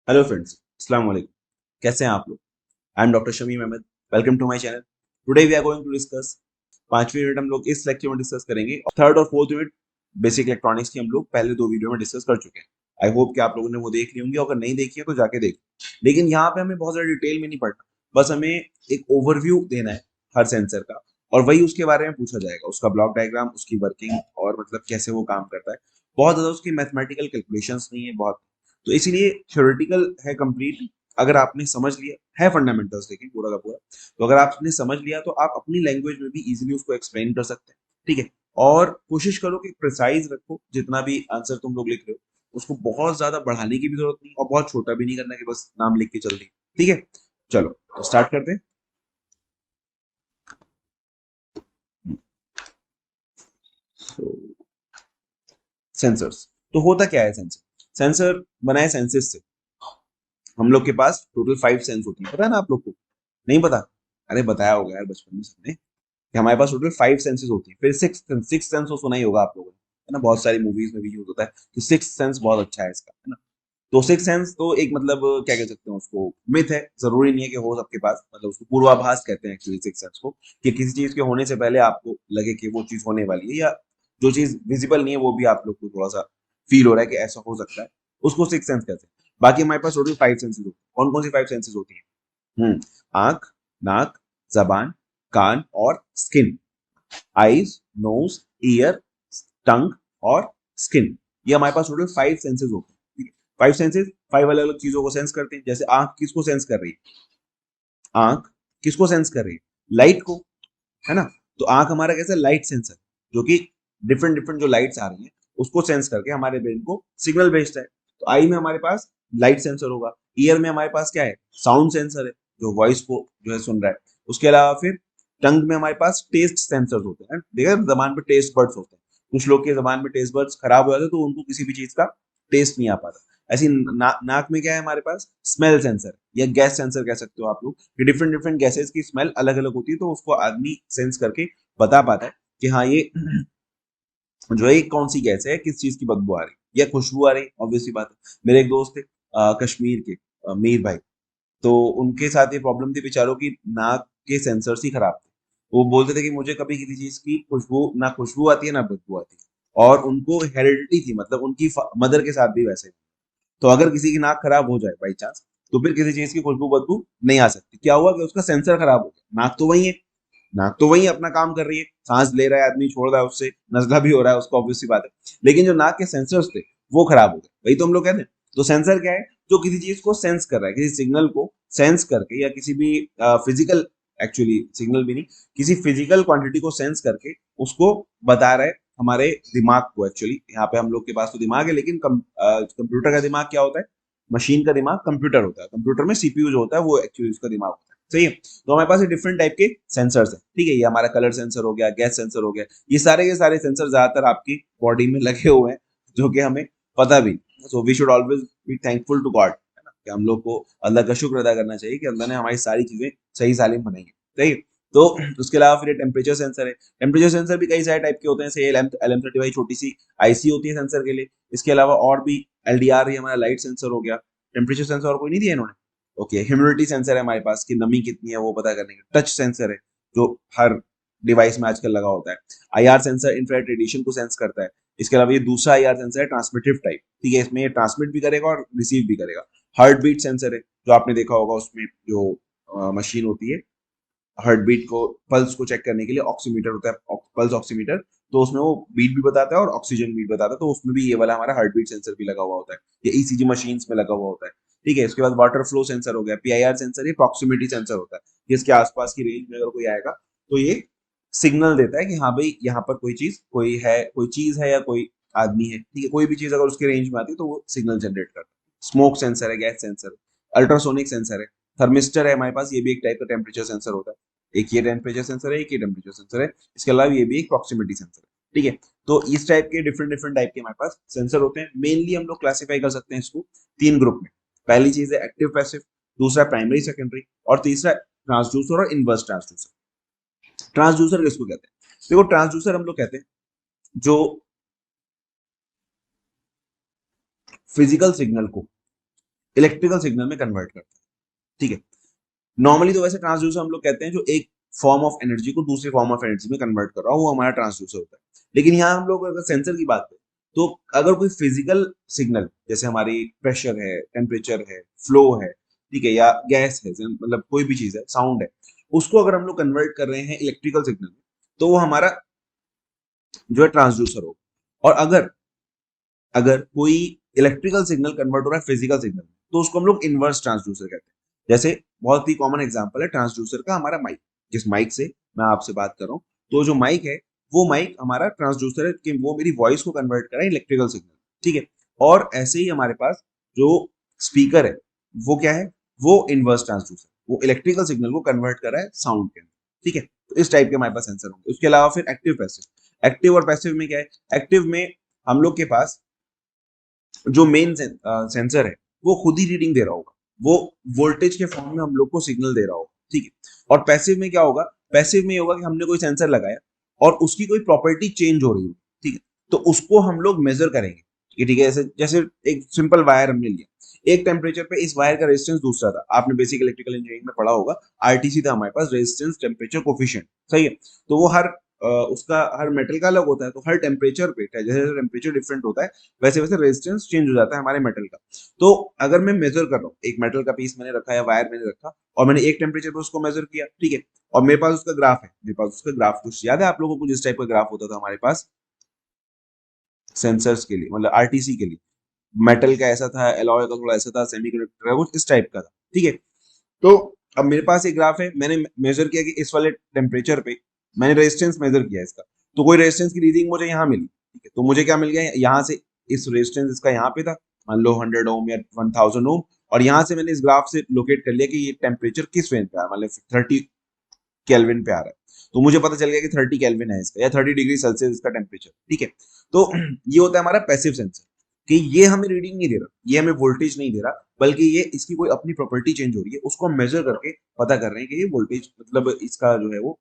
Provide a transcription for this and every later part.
Hello friends, अस्सलाम वालेकुम। कैसे हैं आप लोग? I am doctor Shamim Ahmed. Welcome to my channel. Today we are going to discuss 5वीं यूनिट हम लोग इस लेक्चर में डिस्कस करेंगे। थर्ड और फोर्थ यूनिट बेसिक इलेक्ट्रॉनिक्स की हम लोग पहले दो वीडियो में डिस्कस कर चुके हैं। आई होप कि आप लोगों ने वो देख ली होंगी, अगर नहीं देखी है तो जाके देख। लेकिन यहाँ पे हमें बहुत ज़्यादा डिटेल में नहीं पढ़ना, बस हमें एक ओवरव्यू देना है हर सेंसर का, और वही उसके बारे में पूछा जाएगा, उसका ब्लॉक डायग्राम, उसकी वर्किंग और मतलब कैसे वो काम करता है। बहुत ज़्यादा उसकी मैथमेटिकल कैलकुलेशंस नहीं है बहुत, तो इसीलिए थ्योरेटिकल है कंप्लीट। अगर आपने समझ लिया है फंडामेंटल्स, लेकिन पूरा का पूरा, तो अगर आपने समझ लिया तो आप अपनी लैंग्वेज में भी इजीली उसको एक्सप्लेन कर सकते हैं। ठीक है। और कोशिश करो कि प्रिसाइज रखो, जितना भी आंसर तुम लोग लिख रहे हो उसको बहुत ज्यादा बढ़ाने की भी जरूरत नहीं और बहुत छोटा भी नहीं करना कि बस नाम लिख के चल दी। ठीक है, चलो तो स्टार्ट करते हैं। सेंसर्स, तो होता क्या है सेंसर? सेंसर बनाए सेंसेस से। हम लोग के पास टोटल 5 सेंस होती है, पता है ना आप लोग को? नहीं पता? अरे बताया होगा यार बचपन में सबने कि हमारे पास टोटल 5 सेंसेस होती है। फिर सिक्स सेंस तो सुना ही होगा आप लोगों ने, है ना? बहुत सारी मूवीज में भी यूज होता है कि सिक्स सेंस बहुत अच्छा है इसका, है ना? तो सिक्स सेंस तो एक मतलब क्या कह सकते हैं उसको, मिथ है। जरूरी नहीं है कि हो सबके पास, मतलब उसको पूर्वाभास कहते हैं एक्चुअली सिक्स सेंस को, कि किसी चीज के होने से पहले आपको लगे कि वो चीज होने वाली है, या जो चीज विजिबल नहीं है वो भी आप लोग को थोड़ा सा फील हो रहा है कि ऐसा हो सकता है, उसको सिक्स सेंस कहते हैं। बाकी हमारे पास टोटल 5 सेंसेस होती है। कौन कौन सी 5 सेंसेस होती है? आंख, नाक, जबान, कान और स्किन। आईज, नोज, ईयर, टंग और स्किन। ये हमारे पास टोटल 5 सेंसेस होते हैं। ठीक है, 5 सेंसेस 5 अलग अलग चीजों को सेंस करते हैं। जैसे आंख किसको सेंस कर रही है? आंख किसको सेंस कर रही है? लाइट को, है ना? तो आंख हमारा कैसा लाइट सेंसर, जो कि डिफरेंट डिफरेंट जो लाइट्स आ रही हैं उसको सेंस करके हमारे ब्रेन को सिग्नल भेजता है। तो आई में हमारे पास लाइट सेंसर होगा। ईयर में हमारे पास क्या है? साउंड सेंसर है, जो वॉइस को जो है सुन रहा है। उसके अलावा फिर टंग में हमारे पास टेस्ट सेंसर होते हैं। देखा जबान पे टेस्ट बर्ड्स होते हैं। कुछ लोग के जबान में टेस्ट बर्ड्स खराब हो जाते हैं तो उनको किसी भी चीज का टेस्ट नहीं आ पाता। ऐसी नाक में क्या है हमारे पास? स्मेल सेंसर या गैस सेंसर कह सकते हो आप लोग, कि डिफरेंट डिफरेंट गैसेस की स्मेल अलग अलग होती है, तो उसको आदमी सेंस करके बता पाता है कि हाँ ये जो है कौन सी गैस है, किस चीज की बदबू आ रही है या खुशबू आ रही है। ऑब्वियसली बात है। मेरे एक दोस्त थे कश्मीर के, मीर भाई। तो उनके साथ ये प्रॉब्लम थी बेचारों की, नाक के सेंसर्स ही खराब थे। वो बोलते थे कि मुझे कभी किसी चीज की खुशबू, ना खुशबू आती है ना बदबू आती है। और उनको हेरिडिटी थी, मतलब उनकी मदर के साथ भी वैसे। तो अगर किसी की नाक खराब हो जाए बाई चांस, तो फिर किसी चीज की खुशबू बदबू नहीं आ सकती। क्या हुआ कि उसका सेंसर खराब हो गया। नाक तो वही है, नाक तो वही अपना काम कर रही है, सांस ले रहा है आदमी, छोड़ रहा है, उससे नजला भी हो रहा है उसको, ऑब्वियसली बात है। लेकिन जो नाक के सेंसर्स थे वो खराब हो गए। वही तो हम लोग कहते हैं। तो सेंसर क्या है? जो किसी चीज को सेंस कर रहा है, किसी सिग्नल को सेंस करके, या किसी भी फिजिकल, एक्चुअली सिग्नल भी नहीं, किसी फिजिकल क्वांटिटी को सेंस करके उसको बता रहा है हमारे दिमाग को। एक्चुअली यहाँ पे हम लोग के पास तो दिमाग है, लेकिन कंप्यूटर का दिमाग क्या होता है? मशीन का दिमाग कंप्यूटर होता है। कंप्यूटर में सीपीयू जो होता है वो एक्चुअली उसका दिमाग होता है। सही है। तो हमारे पास ये डिफरेंट टाइप के सेंसर्स हैं। ठीक है, ये हमारा कलर सेंसर हो गया, गैस सेंसर हो गया। ये सारे सेंसर ज्यादातर आपकी बॉडी में लगे हुए हैं, जो कि हमें पता भी। So we should always be thankful to God, है ना? कि हम लोग को अल्लाह का शुक्र अदा करना चाहिए कि अल्लाह ने हमारी सारी चीजें सही सालिम बनाई है। सही है? तो उसके अलावा फिर टेम्परेचर सेंसर है। टेम्परेचर सेंसर भी कई सारे टाइप के होते हैं। जैसे LM35 छोटी सी आईसी होती है सेंसर के लिए। इसके अलावा और भी LDR, ये हमारा लाइट सेंसर हो गया। टेम्परेचर सेंसर और कोई नहीं दिया इन्होंने। ओके, ह्यूमिडिटी सेंसर है हमारे पास, कि नमी कितनी है वो पता करने का। टच सेंसर है, जो हर डिवाइस में आजकल लगा होता है। IR सेंसर इंफ्रारेड रेडिएशन को सेंस करता है। इसके अलावा ये दूसरा IR सेंसर है, ट्रांसमिटिव टाइप। ठीक है, इसमें ये ट्रांसमिट भी करेगा और रिसीव भी करेगा। हार्ट बीट सेंसर है, जो आपने देखा होगा उसमें जो मशीन होती है हार्ट बीट को, पल्स को चेक करने के लिए ऑक्सीमीटर होता है, पल्स ऑक्सीमीटर। तो उसमें वो बीट भी बताता है और ऑक्सीजन बीट बताता है। तो उसमें भी ये वाला हमारा हार्ट बीट सेंसर भी लगा हुआ होता है। ये ECG मशीन्स में लगा हुआ होता है। ठीक है, इसके बाद वाटर फ्लो सेंसर हो गया। PIR सेंसर, ये प्रॉक्सिमिटी सेंसर होता है। ये इसके आसपास की रेंज में अगर कोई आएगा तो ये सिग्नल देता है कि हाँ भाई यहाँ पर कोई चीज, कोई है, कोई चीज है या कोई आदमी है। ठीक है, कोई भी चीज अगर उसके रेंज में आती है तो वो सिग्नल जनरेट करता है। स्मोक सेंसर है, गैस सेंसर, अल्ट्रासोनिक सेंसर है। थर्मिस्टर है हमारे पास, ये भी एक टाइप का टेम्परेचर सेंसर होता है। एक ये टेम्परेचर सेंसर है, एक ये टेम्परेचर सेंसर है। इसके अलावा ये भी एक प्रॉक्सिमिटी सेंसर है। ठीक है, तो इस टाइप के डिफरेंट डिफरेंट टाइप के हमारे पास सेंसर होते हैं। मेनली हम लोग क्लासिफाई कर सकते हैं इसको 3 ग्रुप में। पहली चीज है एक्टिव पैसिव, दूसरा प्राइमरी सेकेंडरी, और तीसरा ट्रांसड्यूसर और इनवर्स ट्रांसड्यूसर। ट्रांसड्यूसर किसको कहते हैं? देखो, ट्रांसड्यूसर हम लोग कहते हैं जो फिजिकल सिग्नल को इलेक्ट्रिकल सिग्नल में कन्वर्ट करता है। ठीक है, नॉर्मली तो वैसे ट्रांसड्यूसर हम लोग कहते हैं जो एक फॉर्म ऑफ एनर्जी को दूसरी फॉर्म ऑफ एनर्जी में कन्वर्ट कर रहा हो, वो हमारा ट्रांसड्यूसर होता है। लेकिन यहाँ हम लोग अगर सेंसर की बात करें, तो अगर कोई फिजिकल सिग्नल जैसे हमारी प्रेशर है, टेम्परेचर है, फ्लो है, ठीक है, या गैस है, मतलब कोई भी चीज है, साउंड है, उसको अगर हम लोग कन्वर्ट कर रहे हैं इलेक्ट्रिकल सिग्नल में, तो वो हमारा जो है ट्रांसड्यूसर होगा। और अगर अगर कोई इलेक्ट्रिकल सिग्नल कन्वर्ट हो रहा है फिजिकल सिग्नल में, तो उसको हम लोग इनवर्स ट्रांसड्यूसर कहते हैं। जैसे बहुत ही कॉमन एग्जांपल है ट्रांसड्यूसर का हमारा माइक। जिस माइक से मैं आपसे बात कर रहा हूँ, तो जो माइक है वो माइक हमारा ट्रांसड्यूसर है कि वो मेरी वॉइस को कन्वर्ट कर रहा है इलेक्ट्रिकल सिग्नल। ठीक है, और ऐसे ही हमारे पास जो स्पीकर है वो क्या है, वो इनवर्स ट्रांसड्यूसर, वो इलेक्ट्रिकल सिग्नल को कन्वर्ट कर रहा है साउंड के अंदर। ठीक है, तो इस टाइप के हमारे पास सेंसर होंगे। उसके अलावा फिर एक्टिव पैसिव। एक्टिव और पैसिव में क्या है, एक्टिव में हम लोग के पास जो मेन सेंसर है वो खुद ही रीडिंग दे रहा होगा, वो वोल्टेज के फॉर्म में हम लोग को सिग्नल दे रहा होगा। ठीक है, और पैसिव में क्या होगा, पैसिव में ये होगा कि हमने कोई सेंसर लगाया और उसकी कोई प्रॉपर्टी चेंज हो रही हो। ठीक है, तो उसको हम लोग मेजर करेंगे कि ठीक है, जैसे जैसे एक सिंपल वायर हमने लिया, एक टेम्परेचर पे इस वायर का रेजिस्टेंस दूसरा था। आपने बेसिक इलेक्ट्रिकल इंजीनियरिंग में पढ़ा होगा, आरटीसी था हमारे पास, रेजिस्टेंस टेम्परेचर कोफिशिएंट। सही है, तो वो उसका हर मेटल का अलग होता है, तो हर टेम्परेचर पे जैसे जैसे टेम्परेचर डिफरेंट होता है, वैसे वैसे रेजिस्टेंस चेंज हो जाता है हमारे मेटल का। तो अगर मैं मेजर कर रहा हूँ, एक मेटल का पीस मैंने रखा या वायर मैंने रखा और मैंने एक टेम्परेचर पे उसको मेजर किया, ठीक है, और मेरे पास उसका ग्राफ है, मेरे पास उसका ग्राफ कुछ याद है आप लोगों को, जिस टाइप का ग्राफ होता था हमारे पास सेंसर्स के लिए, मतलब आरटीसी के लिए, मेटल का ऐसा था, एलॉय का थोड़ा ऐसा था, सेमीकंडक्टर का कुछ इस टाइप का था। ठीक है, तो अब मेरे पास एक ग्राफ है, मैंने मेजर किया कि इस वाले टेम्परेचर पे मैंने रेजिस्टेंस मेजर किया इसका, तो कोई रेजिस्टेंस की रीडिंग मुझे यहाँ मिली। ठीक है, तो मुझे क्या मिल गया, यहाँ से इस रेजिस्टेंस इसका यहाँ पे था, मान लो 100 ओम या 1000 ओम, और यहाँ से मैंने इस ग्राफ से लोकेट कर लिया कि ये टेम्परेचर किस रेंज पे आ रहा है, मतलब 30 केल्विन पे आ रहा है। तो मुझे पता चल गया कि 30 केल्विन है इसका, या 30 डिग्री सेल्सियस इसका टेम्परेचर। ठीक है, तो ये होता है हमारा पैसिव सेंसर, कि ये हमें रीडिंग नहीं दे रहा, ये हमें वोल्टेज नहीं दे रहा, बल्कि ये इसकी कोई अपनी प्रॉपर्टी चेंज हो रही है, उसको हम मेजर करके पता कर रहे हैं कि ये वोल्टेज, मतलब इसका जो है वो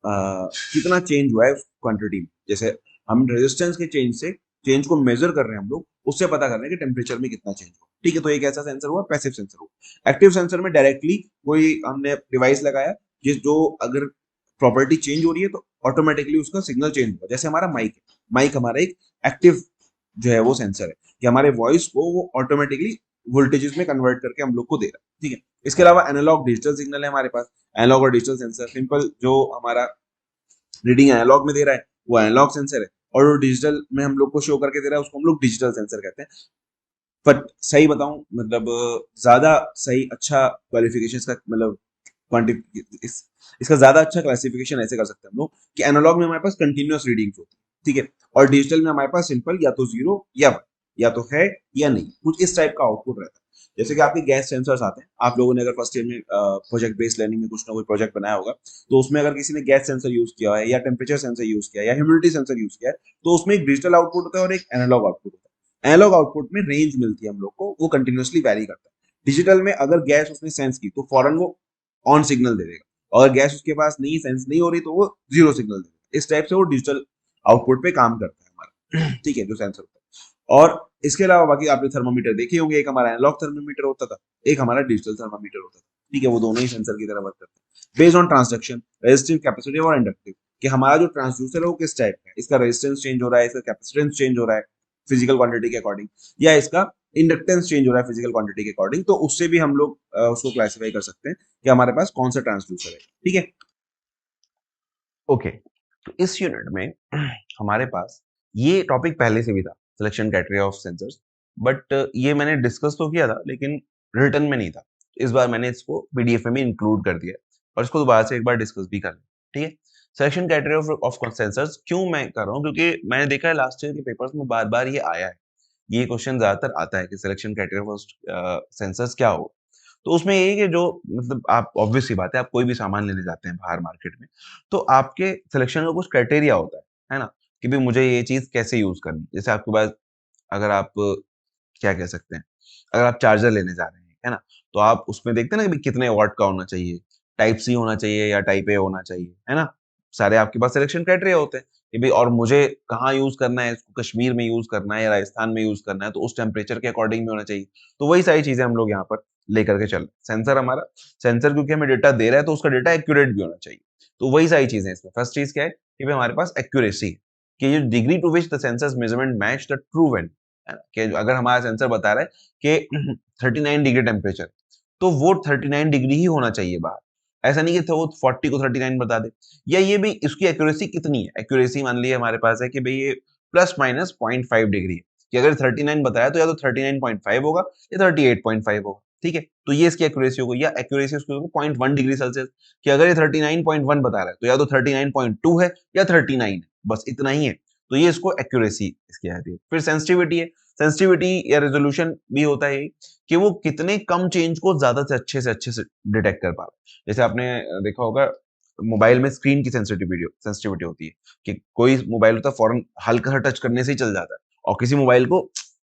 कितना चेंज हुआ है क्वांटिटी में। जैसे हम रेजिस्टेंस के चेंज को मेजर कर रहे हैं हम लोग, उससे पता कर रहे हैं कि टेम्परेचर में कितना चेंज हुआ। ठीक है, तो एक ऐसा सेंसर हुआ, पैसिव सेंसर हुआ। एक्टिव सेंसर में डायरेक्टली कोई हमने डिवाइस लगाया, जिस जो अगर प्रॉपर्टी चेंज हो रही है तो ऑटोमेटिकली उसका सिग्नल चेंज होगा। जैसे हमारा माइक है, माइक हमारा एक एक्टिव जो है वो सेंसर है, कि हमारे वॉइस को वो ऑटोमेटिकली वोल्टेजेस में कन्वर्ट करके हम लोग को दे रहा है। ठीक है, इसके अलावा एनालॉग डिजिटल सिग्नल है हमारे पास, एनालॉग और डिजिटल सेंसर। सिंपल जो हमारा रीडिंग एनालॉग में दे रहा है वो एनालॉग सेंसर है, और जो डिजिटल में हम लोग को शो करके दे रहा है उसको हम लोग डिजिटल सेंसर कहते हैं। बट सही बताऊं, मतलब ज्यादा सही अच्छा क्वालिफिकेशन का, मतलब क्वांटि इस, इसका ज्यादा अच्छा क्लासिफिकेशन ऐसे कर सकते हैं हम लोग कि एनालॉग में हमारे पास कंटिन्यूअस रीडिंग्स होती है, ठीक है, और डिजिटल में हमारे पास सिंपल या तो जीरो या वन, या तो है या नहीं, कुछ इस टाइप का आउटपुट रहता है। जैसे कि आपके गैस सेंसर्स आते हैं, आप लोगों ने अगर फर्स्ट ईयर में प्रोजेक्ट बेस्ड लर्निंग में कुछ ना कोई प्रोजेक्ट बनाया होगा, तो उसमें अगर किसी ने गैस सेंसर यूज किया है, या टेम्परेचर सेंसर यूज किया है, या ह्यूमिडिटी सेंसर यूज किया है, तो उसमें एक डिजिटल आउटपुट होता है और एक एनालॉग आउटपुट होता है। एनालॉग आउटपुट में रेंज मिलती है हम लोग को, वो कंटिन्यूअसली वैरी करता है। डिजिटल में अगर गैस उसने सेंस की तो फौरन वो ऑन सिग्नल दे देगा, और गैस उसके पास नहीं, सेंस नहीं हो रही, तो वो जीरो सिग्नल देगा। इस टाइप से वो डिजिटल आउटपुट पे काम करता है हमारा। ठीक है, जो सेंसर होता है। और इसके अलावा बाकी आपने थर्मोमीटर देखे होंगे, एक हमारा एनालॉग थर्मोमीटर होता था, एक हमारा डिजिटल थर्मोमीटर होता था। ठीक है, वो दोनों ही सेंसर की तरह वर्क करते हैं। Based on transduction, resistive, capacitive और इंडक्टिव, कि हमारा जो ट्रांसड्यूसर है वो किस टाइप का है, इसका रेजिस्टेंस चेंज हो रहा है, इसका कैपेसिटेंस चेंज हो रहा है फिजिकल क्वांटिटी के अकॉर्डिंग, या इसका इंडक्टेंस चेंज हो रहा है फिजिकल क्वांटिटी के अकॉर्डिंग, तो उससे भी हम लोग उसको क्लासिफाई कर सकते हैं कि हमारे पास कौन सा ट्रांसड्यूसर है। ठीक है, ओके, तो इस यूनिट में हमारे पास ये टॉपिक पहले से भी था, selection criteria of sensors, but ये मैंने डिस्कस तो किया था लेकिन रिटर्न में नहीं था। इस बार मैंने इसको पीडीएफ में इंक्लूड कर दिया और इसको दोबारा से एक बार डिस्कस भी कर लिया। ठीक है, सिलेक्शन क्राइटेरिया ऑफ सेंसर्स क्यों मैं कर रहा हूँ, क्योंकि मैंने देखा है लास्ट ईयर के पेपर्स में बार बार ये आया है, ये क्वेश्चन ज्यादातर आता है कि सिलेक्शन क्राइटेरिया फॉर सेंसर्स क्या हो। तो उसमें ये है कि जो, मतलब आप ऑब्वियस सी बात है, आप कोई भी सामान लेने जाते हैं बाहर मार्केट में, तो आपके सिलेक्शन का कुछ क्राइटेरिया होता है ना, कि भाई मुझे ये चीज कैसे यूज करनी। जैसे आपके पास, अगर आप क्या कह सकते हैं, अगर आप चार्जर लेने जा रहे हैं, है ना, तो आप उसमें देखते हैं ना कि कितने वॉट का होना चाहिए, टाइप सी होना चाहिए या टाइप ए होना चाहिए, है ना, सारे आपके पास सिलेक्शन क्राइटेरिया होते हैं कि भाई और मुझे कहाँ यूज करना है इसको, कश्मीर में यूज करना है या राजस्थान में यूज करना है, तो उस टेम्परेचर के अकॉर्डिंग में होना चाहिए। तो वही सारी चीजें हम लोग यहाँ पर लेकर के चल रहे हैं। सेंसर हमारा, सेंसर क्योंकि हमें डेटा दे रहा है तो उसका डेटा एक्यूरेट भी होना चाहिए। तो वही सारी चीजें इसमें। फर्स्ट चीज क्या है कि भाई हमारे पास एक्यूरेसी है, कि जो degree to which the sensor's measurement match the true value, है ना, कि अगर हमारा सेंसर बता रहा है कि 39 डिग्री टेम्परेचर, तो वो 39 डिग्री ही होना चाहिए बाहर। ऐसा नहीं कि वो 40 को 39 बता दे। या ये भी इसकी एक्यूरेसी कितनी है, एक्यूरेसी मान लिया हमारे पास है कि भाई ये प्लस माइनस 0.5 डिग्री है, कि अगर 39 बताया तो या तो 39.5 होगा या 38.5 होगा, ठीक है। तो ये इसकी एक्यूरेसी हो गई। या एक्यूरेसी उसकी होगी 0.1 डिग्री सेल्सियस, कि अगर ये 39.1 बता रहा है तो या तो 39.2 है या 39 है, बस इतना ही है। तो ये इसको एक्यूरेसी इसकी आती है। फिर सेंसिटिविटी है, सेंसिटिविटी या रेजोल्यूशन भी होता है कि वो कितने कम चेंज को ज्यादा से अच्छे से डिटेक्ट कर पा रहा है। जैसे आपने देखा होगा मोबाइल में स्क्रीन की सेंसिटिविटी होती है, कि कोई मोबाइल होता है फौरन हल्का सा टच करने से ही चल जाता है, और किसी मोबाइल को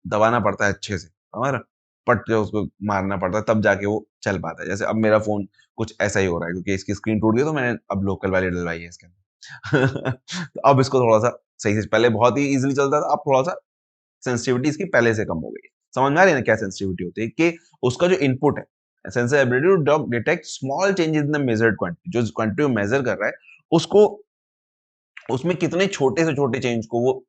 दबाना पड़ता है अच्छे से, हमारा पट के उसको मारना पड़ता है तब जाके वो चल पाता है। जैसे अब मेरा फोन कुछ ऐसा ही हो रहा है, क्योंकि इसकी स्क्रीन टूट गई तो मैंने अब लोकल वाली डलवाई है इसके अंदर। तो अब इसको थोड़ा सा सही से, पहले बहुत ही इजीली चलता था, अब थोड़ा सा सेंसिटिविटी इसकी पहले से कम हो गई है। समझ में आ रही है ना क्या सेंसिटिविटी होती है, कि उसका जो इनपुट है, sensor ability to detect small changes in the measured quantity, जो क्वांटिटी में मेजर कर रहा है उसको, उसमें कितने छोटे से छोटे चेंज को वो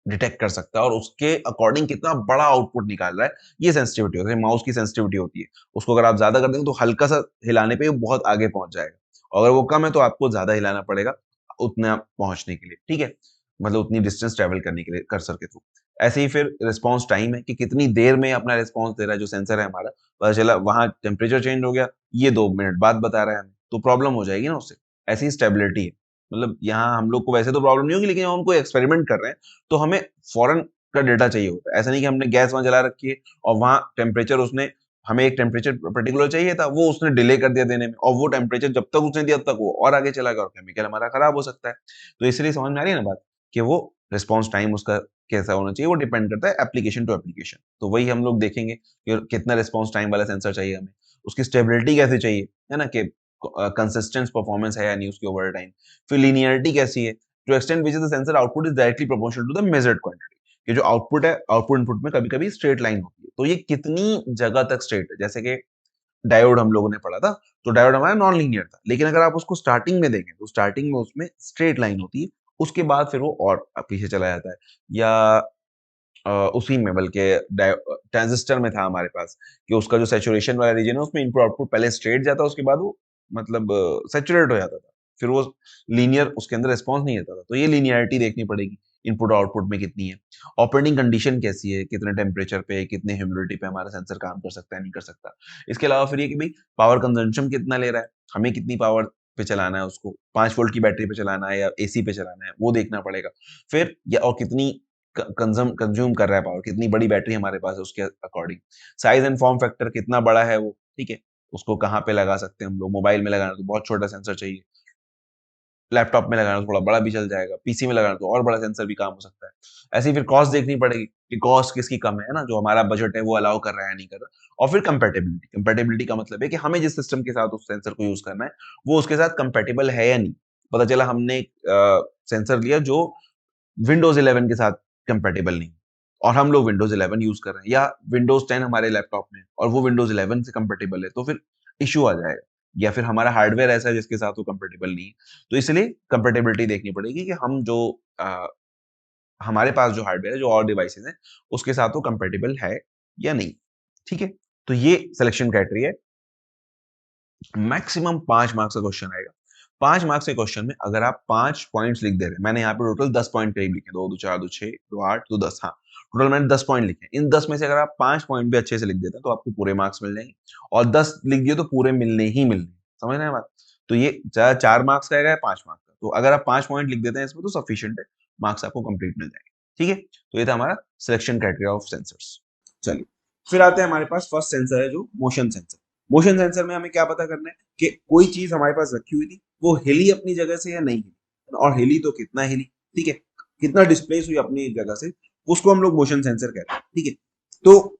डिटेक्ट कर सकता है और उसके अकॉर्डिंग कितना बड़ा आउटपुट निकाल रहा है, ये सेंसिटिविटी होती है। माउस की सेंसिटिविटी होती है, उसको अगर आप ज्यादा कर देंगे तो हल्का सा हिलाने पे वो बहुत आगे पहुंच जाएगा, और अगर वो कम है तो आपको ज्यादा हिलाना पड़ेगा उतना पहुंचने के लिए, ठीक है, मतलब उतनी डिस्टेंस ट्रेवल करने के लिए कर्सर के थ्रू। ऐसे ही फिर रिस्पॉन्स टाइम है, कि कितनी देर में अपना रिस्पॉन्स दे रहा है जो सेंसर है हमारा। पता चला वहां टेम्परेचर चेंज हो गया, ये 2 मिनट बाद बता रहा है हमें, तो प्रॉब्लम हो जाएगी ना उससे। ऐसी ही स्टेबिलिटी है, मतलब यहाँ हम लोग को वैसे तो प्रॉब्लम नहीं होगी, लेकिन हम कोई एक्सपेरिमेंट कर रहे हैं तो हमें फॉरन का डेटा चाहिए होता है। ऐसा नहीं कि हमने गैस वहां जला रखी है और वहां टेम्परेचर उसने, हमें एक टेम्परेचर पर्टिकुलर चाहिए था, वो उसने डिले कर दिया देने में, और वो टेम्परेचर जब तक उसने दिया तब तक वो और आगे चला गया और केमिकल हमारा खराब हो सकता है। तो इसलिए समझ में आ रही है ना बात, कि वो रिस्पॉन्स टाइम उसका कैसा होना चाहिए, वो डिपेंड करता है एप्लीकेशन टू एप्लीकेशन। तो वही हम लोग देखेंगे कि कितना रिस्पॉन्स टाइम वाला सेंसर चाहिए हमें, उसकी स्टेबिलिटी कैसी चाहिए, है ना, कि कंसिस्टेंट परफॉर्मेंस है या नहीं उसकी ओवर टाइम। फिर लीनियरिटी कैसी है, to extend which the sensor output is directly proportional to the measured quantity, कि जो आउटपुट है, आउटपुट इनपुट में कभी कभी स्ट्रेट लाइन होती है, तो ये कितनी जगह तक स्ट्रेट है। जैसे कि डायोड हम लोगों ने पढ़ा था, तो डायोड हमारा नॉन लीनियर था, लेकिन अगर आप उसको स्टार्टिंग में देखें तो स्टार्टिंग में उसमें स्ट्रेट लाइन होती है, उसके बाद फिर वो और पीछे चला जाता है। या उसी में बल्कि ट्रांजिस्टर में था हमारे पास, कि उसका जो सैचुरेशन वाला रीजन है उसमें इनपुट आउटपुट पहले स्ट्रेट जाता, उसके बाद वो मतलब सैचुरेट हो जाता था, फिर वो लीनियर उसके अंदर रिस्पॉन्स नहीं आता था। तो ये लीनियरिटी देखनी पड़ेगी, इनपुट आउटपुट में कितनी है, ऑपरेटिंग कंडीशन कैसी है, कितने टेम्परेचर पे, कितने ह्यूमिडिटी पे हमारा सेंसर काम कर सकता है, नहीं कर सकता। इसके अलावा फिर ये कि भाई पावर कंजम्पशन कितना ले रहा है, हमें कितनी पावर पे चलाना है उसको, 5 वोल्ट की बैटरी पे चलाना है या एसी पे चलाना है, वो देखना पड़ेगा। फिर या और कितनी कंज्यूम कर रहा है पावर, कितनी बड़ी बैटरी हमारे पास है उसके according. Size and form factor कितना बड़ा है वो, ठीक है, उसको कहाँ पे लगा सकते हैं हम लोग। मोबाइल में लगाना तो बहुत छोटा सेंसर चाहिए, लैपटॉप में लगाना तो थोड़ा बड़ा भी चल जाएगा, पीसी में लगाना तो और बड़ा सेंसर भी काम हो सकता है। ऐसे ही फिर कॉस्ट देखनी पड़ेगी कि कॉस्ट किसकी कम है ना, जो हमारा बजट है वो अलाउ कर रहा है नहीं कर रहा। और फिर कंपेटेबिलिटी, कंपेटेबिलिटी का मतलब है कि हमें जिस सिस्टम के साथ उस सेंसर को यूज करना है वो उसके साथ कंपेटेबल है या नहीं। पता चला हमने एक सेंसर लिया जो विंडोज 11 के साथ कंपेटेबल नहीं, और हम लोग विंडोज 11 यूज कर रहे हैं, या विंडोज 10 हमारे लैपटॉप में और वो विंडोज 11 से कंपेटेबल है, तो फिर इश्यू आ जाएगा। या फिर हमारा हार्डवेयर ऐसा है जिसके साथ वो कंपेटेबल नहीं है, तो इसलिए कंपेटेबिलिटी देखनी पड़ेगी कि हम जो हमारे पास जो हार्डवेयर है, जो और डिवाइसेस हैं, उसके साथ वो कंपेटेबल है या नहीं, ठीक है। तो ये सिलेक्शन क्राइटेरिया है। मैक्सिमम 5 मार्क्स का क्वेश्चन आएगा। 5 मार्क्स के क्वेश्चन में अगर आप 5 पॉइंट्स लिख दे रहे हैं, मैंने यहाँ पे टोटल 10 पॉइंट करीब लिखे, 2 2 4 2 6 2 8 2 10, हाँ टोटल मैंने 10 पॉइंट लिखे। इन 10 में से अगर आप 5 पॉइंट भी अच्छे से लिख देते हैं तो आपको पूरे मार्क्स मिल जाएंगे, और 10 लिख दिए तो पूरे मिलने ही मिलने। समझ रहे हैं बात। तो ये चाहे 4 मार्क्स का आएगा या 5 मार्क्स का, तो अगर आप 5 पॉइंट लिख देते हैं इसमें तो सफिशियंट है, मार्क्स आपको कंप्लीट मिल जाएंगे, ठीक है। तो ये था हमारा सिलेक्शन क्राइटेरिया ऑफ सेंसर्स। चलिए फिर आते हैं हमारे पास फर्स्ट सेंसर है जो मोशन सेंसर। मोशन सेंसर में हमें क्या पता करना है कि कोई चीज हमारे पास रखी हुई थी वो हिली अपनी जगह से या नहीं हिली, और हिली तो कितना हिली, ठीक है, कितना डिस्प्लेस हुई अपनी जगह से, उसको हम लोग मोशन सेंसर कहते हैं, ठीक है। तो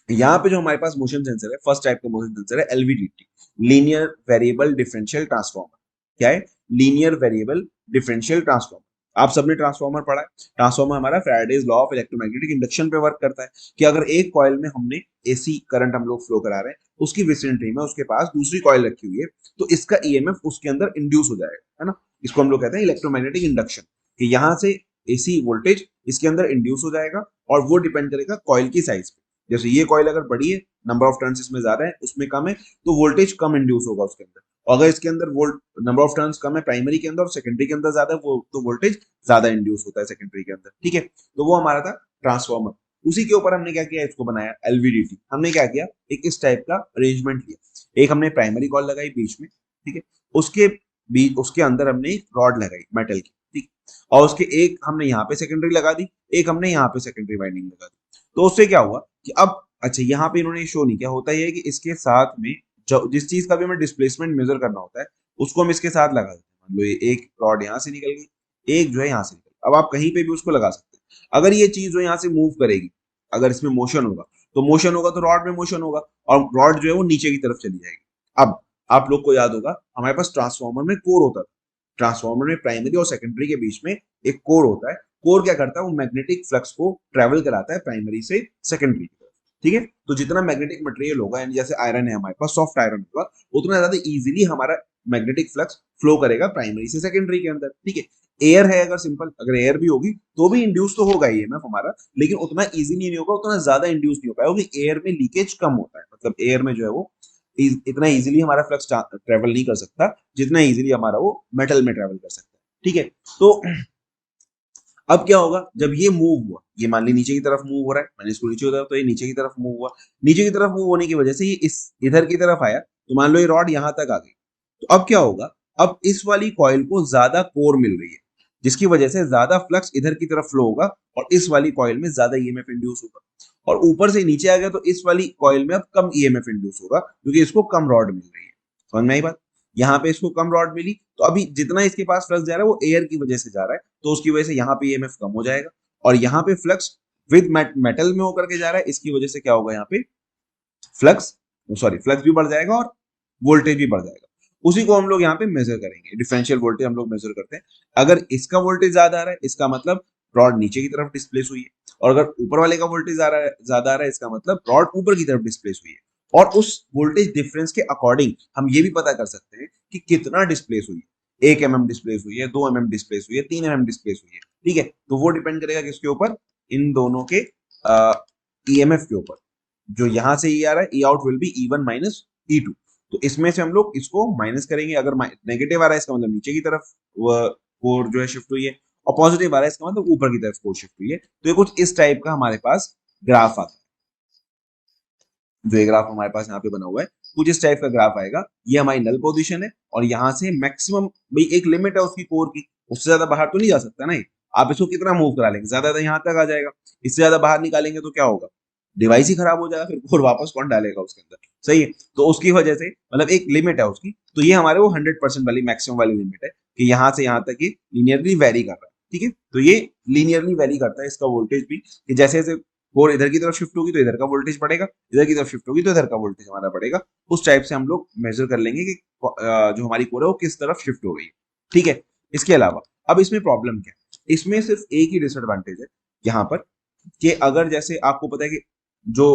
यहाँ पे जो हमारे पास मोशन सेंसर है, फर्स्ट टाइप का मोशन सेंसर है LVDT, linear variable differential transformer. क्या है? Linear variable differential transformer. आप सबने ट्रांसफॉर्मर पढ़ा है। ट्रांसफॉर्मर हमारा Faraday's law of electromagnetic induction पे वर्क करता है कि अगर एक कॉइल में हमने एसी करंट हम लोग फ्लो करा रहे हैं, उसकी विसिनिटी में उसके पास दूसरी कॉइल रखी हुई है, तो इसका ईएमएफ उसके अंदर इंड्यूस हो जाएगा, है ना। इसको हम लोग कहते हैं इलेक्ट्रोमैग्नेटिक इंडक्शन, कि यहाँ से एसी वोल्टेज इसके अंदर इंड्यूस हो जाएगा और वो डिपेंड करेगा कॉइल की साइज पे। जैसे ये कॉइल अगर बड़ी है, नंबर ऑफ टर्न्स इसमें ज्यादा है, उसमें कम है, तो वोल्टेज कम इंड्यूस होगा उसके अंदर। और अगर इसके अंदर वोल्ट नंबर ऑफ टर्न्स कम है प्राइमरी के अंदर और सेकेंडरी के अंदर ज्यादा है, वो तो वोल्टेज ज्यादा इंड्यूस होता है सेकेंडरी के अंदर, ठीक है। तो वो हमारा था ट्रांसफॉर्मर। उसी के ऊपर हमने क्या किया, इसको बनाया एलवीडीटी। हमने क्या किया, एक इस टाइप का अरेंजमेंट लिया। एक हमने प्राइमरी कॉल लगाई बीच में, ठीक है। उसके बीच उसके अंदर हमने एक रॉड लगाई मेटल की, ठीक। और उसके एक हमने यहाँ पे सेकेंडरी लगा दी, एक हमने यहाँ पे सेकेंडरी वाइंडिंग लगा दी। तो उससे क्या हुआ कि अब अच्छा यहाँ पे इन्होंने शो नहीं किया, होता है कि इसके साथ में जो जिस चीज का भी हमें डिस्प्लेसमेंट मेजर करना होता है उसको हम इसके साथ लगा देते हैं। मान लो ये एक रॉड यहाँ से निकल गई, एक जो है यहाँ से निकल गई। अब आप कहीं पे भी उसको लगा सकते हैं। अगर ये चीज जो यहाँ से मूव करेगी, अगर इसमें मोशन होगा तो रॉड में मोशन होगा और रॉड जो है वो नीचे की तरफ चली जाएगी। अब आप लोग को याद होगा हमारे पास ट्रांसफॉर्मर में कोर होता था। ट्रांसफॉर्मर में प्राइमरी और सेकेंडरी के बीच में एक कोर होता है। कोर क्या करता है, वो मैग्नेटिक फ्लक्स को ट्रेवल कराता है प्राइमरी से सेकेंडरी की तरफ, ठीक है। तो जितना मैग्नेटिक मटेरियल होगा, यानी जैसे आयरन है हमारे पास, सॉफ्ट आयरन होगा, उतना ज्यादा इजीली हमारा मैग्नेटिक फ्लक्स फ्लो करेगा प्राइमरी से सेकेंडरी के अंदर, ठीक है। एयर है, अगर सिंपल अगर एयर भी होगी तो भी इंड्यूस तो होगा ईएमएफ हमारा, लेकिन उतना इजीली नहीं होगा, उतना ज्यादा इंड्यूस नहीं हो पाएगा, क्योंकि एयर में लीकेज कम होता है। मतलब एयर में जो है वो इतना इजीली हमारा फ्लक्स ट्रेवल नहीं कर सकता जितना इजीली हमारा वो मेटल में ट्रेवल कर सकता है, ठीक है। तो अब क्या होगा, जब ये मूव हुआ, ये मान ली नीचे की तरफ मूव हो रहा है, मैंने इसको नीचे उतारा तो ये नीचे की तरफ मूव हुआ। नीचे की तरफ मूव होने की वजह से ये इस इधर की तरफ आया, तो मान लो ये रॉड यहां तक आ गई। तो अब क्या होगा, अब इस वाली कॉइल को ज्यादा कोर मिल रही है, जिसकी वजह से ज्यादा फ्लक्स इधर की तरफ फ्लो होगा और इस वाली कॉइल में ज्यादा ईएमएफ इंड्यूस होगा। और ऊपर से नीचे आ गया तो इस वाली कॉइल में अब कम ईएमएफ इंड्यूस होगा, क्योंकि इसको कम रॉड मिल रही है। समझ में आई बात। यहाँ पे इसको कम रॉड मिली, तो अभी जितना इसके पास फ्लक्स जा रहा है वो एयर की वजह से जा रहा है, तो उसकी वजह से यहाँ पे ईएमएफ कम हो जाएगा। और यहाँ पे फ्लक्स विद मेटल में होकर के जा रहा है, इसकी वजह से क्या होगा, यहाँ पे फ्लक्स फ्लक्स भी बढ़ जाएगा और वोल्टेज भी बढ़ जाएगा। उसी को हम लोग यहाँ पे मेजर करेंगे, डिफरेंशियल वोल्टेज हम लोग मेजर करते हैं। अगर इसका वोल्टेज ज्यादा आ रहा है, इसका मतलब रॉड नीचे की तरफ डिस्प्लेस हुई है। और अगर ऊपर वाले का वोल्टेज ज्यादा आ रहा है, इसका मतलब रॉड ऊपर की तरफ डिस्प्लेस हुई है। और उस वोल्टेज डिफरेंस के अकॉर्डिंग हम ये भी पता कर सकते हैं कि कितना डिस्प्लेस हुई है। 1 mm डिस्प्लेस हुई है, 2 mm डिस्प्लेस हुई है, 3 mm डिस्प्लेस हुई है, ठीक है। तो वो डिपेंड करेगा किसके ऊपर, इन दोनों के ईएमएफ के ऊपर। जो यहां से ई आ रहा है, E out will be E1 minus E2। तो इसमें से हम लोग इसको माइनस करेंगे। अगर नेगेटिव आ रहा है, इसका मतलब नीचे की तरफ कोर जो है शिफ्ट हुई है, और पॉजिटिव आ रहा है, इसका मतलब ऊपर की तरफ कोर शिफ्ट हुई है। तो ये कुछ इस टाइप का हमारे पास ग्राफ आता है। जो ये ग्राफ हमारे पास यहाँ पे बना हुआ है, कुछ इस टाइप का ग्राफ आएगा। ये हमारी नल पोजीशन है और यहाँ से मैक्सिमम, भाई एक लिमिट है उसकी कोर की, उससे ज्यादा बाहर तो नहीं जा सकता ना ये। आप इसको कितना मूव करा लेंगे, ज्यादा यहाँ तक आ जाएगा। इससे ज्यादा बाहर निकालेंगे तो क्या होगा, डिवाइस ही खराब हो जाएगा, फिर कोर वापस कौन डालेगा उसके अंदर, सही है। तो उसकी वजह से मतलब एक लिमिट है उसकी, तो ये हमारे वो 100% वाली मैक्सिमम वाली लिमिट है कि यहाँ से यहाँ तक ये लीनियरली वेरी कर रहा है, ठीक है। तो ये लीनियरली वेरी करता है इसका वोल्टेज भी, कि जैसे जैसे कोर इधर की तरफ शिफ्ट होगी तो इधर का वोल्टेज बढ़ेगा, इधर की तरफ शिफ्ट होगी तो इधर का वोल्टेज हमारा बढ़ेगा। उस टाइप से हम लोग मेजर कर लेंगे कि जो हमारी कोर है वो किस तरफ शिफ्ट हो गई है, ठीक है। इसके अलावा अब इसमें प्रॉब्लम क्या है, इसमें सिर्फ एक ही डिसएडवांटेज है यहाँ पर, कि अगर जैसे आपको पता है कि जो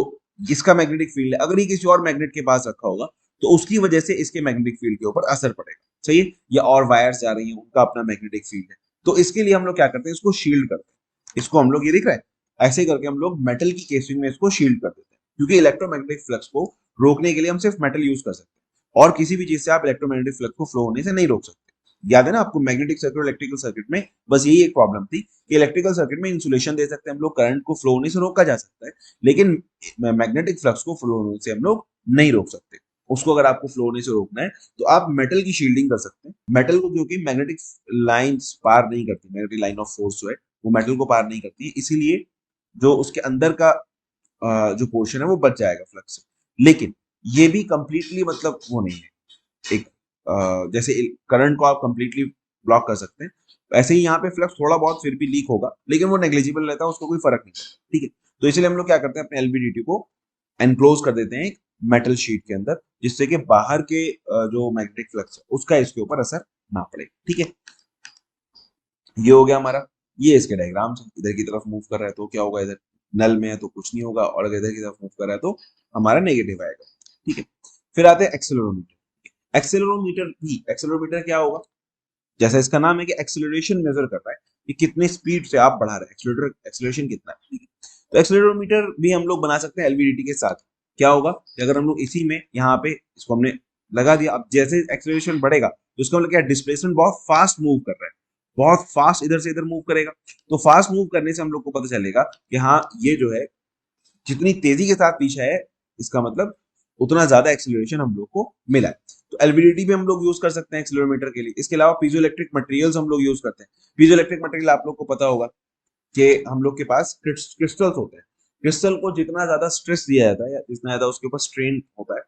इसका मैग्नेटिक फील्ड है, अगर ये किसी और मैग्नेट के पास रखा होगा तो उसकी वजह से इसके मैग्नेटिक फील्ड के ऊपर असर पड़ेगा, सही है। या और वायर्स जा रही हैं, उनका अपना मैग्नेटिक फील्ड है। तो इसके लिए हम लोग क्या करते हैं, इसको शील्ड करते हैं। इसको हम लोग, ये दिख रहा है, ऐसे करके हम लोग मेटल की केसिंग में इसको शील्ड कर देते हैं, क्योंकि इलेक्ट्रोमैग्नेटिक फ्लक्स को रोकने के लिए हम सिर्फ मेटल यूज कर सकते हैं, और किसी भी चीज से आप इलेक्ट्रोमैग्नेटिक फ्लक्स को फ्लो होने से नहीं रोक सकते। याद है ना आपको, मैग्नेटिक सर्किट और इलेक्ट्रिकल सर्किट में बस यही एक प्रॉब्लम थी कि इलेक्ट्रिकल सर्किट में इंसुलेशन दे सकते हैं हम लोग, करंट को फ्लो होने से रोका जा सकता है, लेकिन मैग्नेटिक फ्लक्स को फ्लो होने से हम लोग नहीं रोक सकते। उसको अगर आपको फ्लो होने से रोकना है तो आप मेटल की शील्डिंग कर सकते हैं। मेटल को, क्योंकि मैग्नेटिक लाइंस पार नहीं करती, मैग्नेटिक लाइन ऑफ फोर्स जो है वो मेटल को पार नहीं करती है, इसीलिए जो उसके अंदर का जो पोर्शन है वो बच जाएगा फ्लक्स से। लेकिन ये भी कंप्लीटली मतलब वो नहीं है, एक जैसे करंट को आप कंप्लीटली ब्लॉक कर सकते हैं, ऐसे ही यहाँ पे फ्लक्स थोड़ा बहुत फिर भी लीक होगा, लेकिन वो नेग्लिजिबल रहता है, उसको कोई फर्क नहीं पड़ता, ठीक है। तो इसलिए हम लोग क्या करते हैं, अपने एलवीडीटी को एनक्लोज कर देते हैं एक मेटल शीट के अंदर, जिससे कि बाहर के जो मैग्नेटिक फ्लक्स है उसका इसके ऊपर असर ना पड़े, ठीक है। ये हो गया हमारा, ये इसके डायग्राम है, इधर की तरफ मूव कर रहा है तो क्या होगा, इधर नल में है तो कुछ नहीं होगा, और अगर इधर की तरफ मूव कर रहा है तो हमारा नेगेटिव आएगा। ठीक है, फिर आते हैं एक्सेलरोमीटर। एक्सेलरोमीटर क्या होगा, जैसा इसका नाम है कि एक्सेलरेशन मेजर कर रहा है कि कितने स्पीड से आप बढ़ा रहे हैं, एक्सेलरेशन कितना है। ठीक है, तो एक्सेलरोमीटर भी हम लोग बना सकते हैं एलवीडीटी के साथ। क्या होगा कि अगर हम लोग इसी में यहाँ पे इसको हमने लगा दिया, अब जैसे एक्सेलरेशन बढ़ेगा तो उसका मतलब क्या, डिस्प्लेसमेंट बहुत फास्ट मूव कर रहा है, बहुत फास्ट इधर से इधर मूव करेगा। तो फास्ट मूव करने से हम लोग को पता चलेगा कि हाँ ये जो है जितनी तेजी के साथ पीछा है, इसका मतलब उतना ज्यादा एक्सेलरेशन हम लोग को मिला है। तो एलवीडीटी भी हम लोग यूज कर सकते हैं एक्सेलरोमीटर के लिए। इसके अलावा पीजो इलेक्ट्रिक मटेरियल्स हम लोग यूज करते हैं। पीजो इलेक्ट्रिक मटेरियल आप लोग को पता होगा कि हम लोग के पास क्रिस्टल्स होते हैं। क्रिस्टल को जितना ज्यादा स्ट्रेस दिया जाता है या जितना ज्यादा उसके ऊपर स्ट्रेन होता है,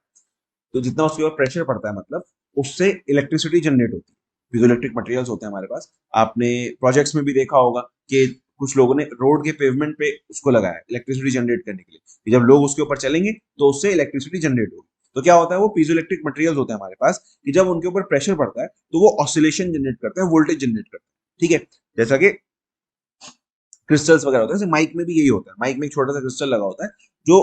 तो जितना उसके ऊपर प्रेशर पड़ता है मतलब, उससे इलेक्ट्रिसिटी जनरेट होती है। पीजोइलेक्ट्रिक मटेरियल्स होते हैं हमारे पास। आपने प्रोजेक्ट्स में भी देखा होगा कि कुछ लोगों ने रोड के पेवमेंट पे उसको लगाया इलेक्ट्रिसिटी जनरेट करने के लिए, कि जब लोग उसके ऊपर चलेंगे तो उससे इलेक्ट्रिसिटी जनरेट होगी। तो क्या होता है, वो पीजोइलेक्ट्रिक मटेरियल्स होते हैं हमारे पास, कि जब उनके ऊपर प्रेशर पड़ता है तो वो ऑसिलेशन जनरेट करते हैं, वोल्टेज जनरेट करते हैं। ठीक है, जैसा कि क्रिस्टल्स वगैरह होता है, जैसे माइक में भी यही होता है। माइक में एक छोटा सा क्रिस्टल लगा होता है जो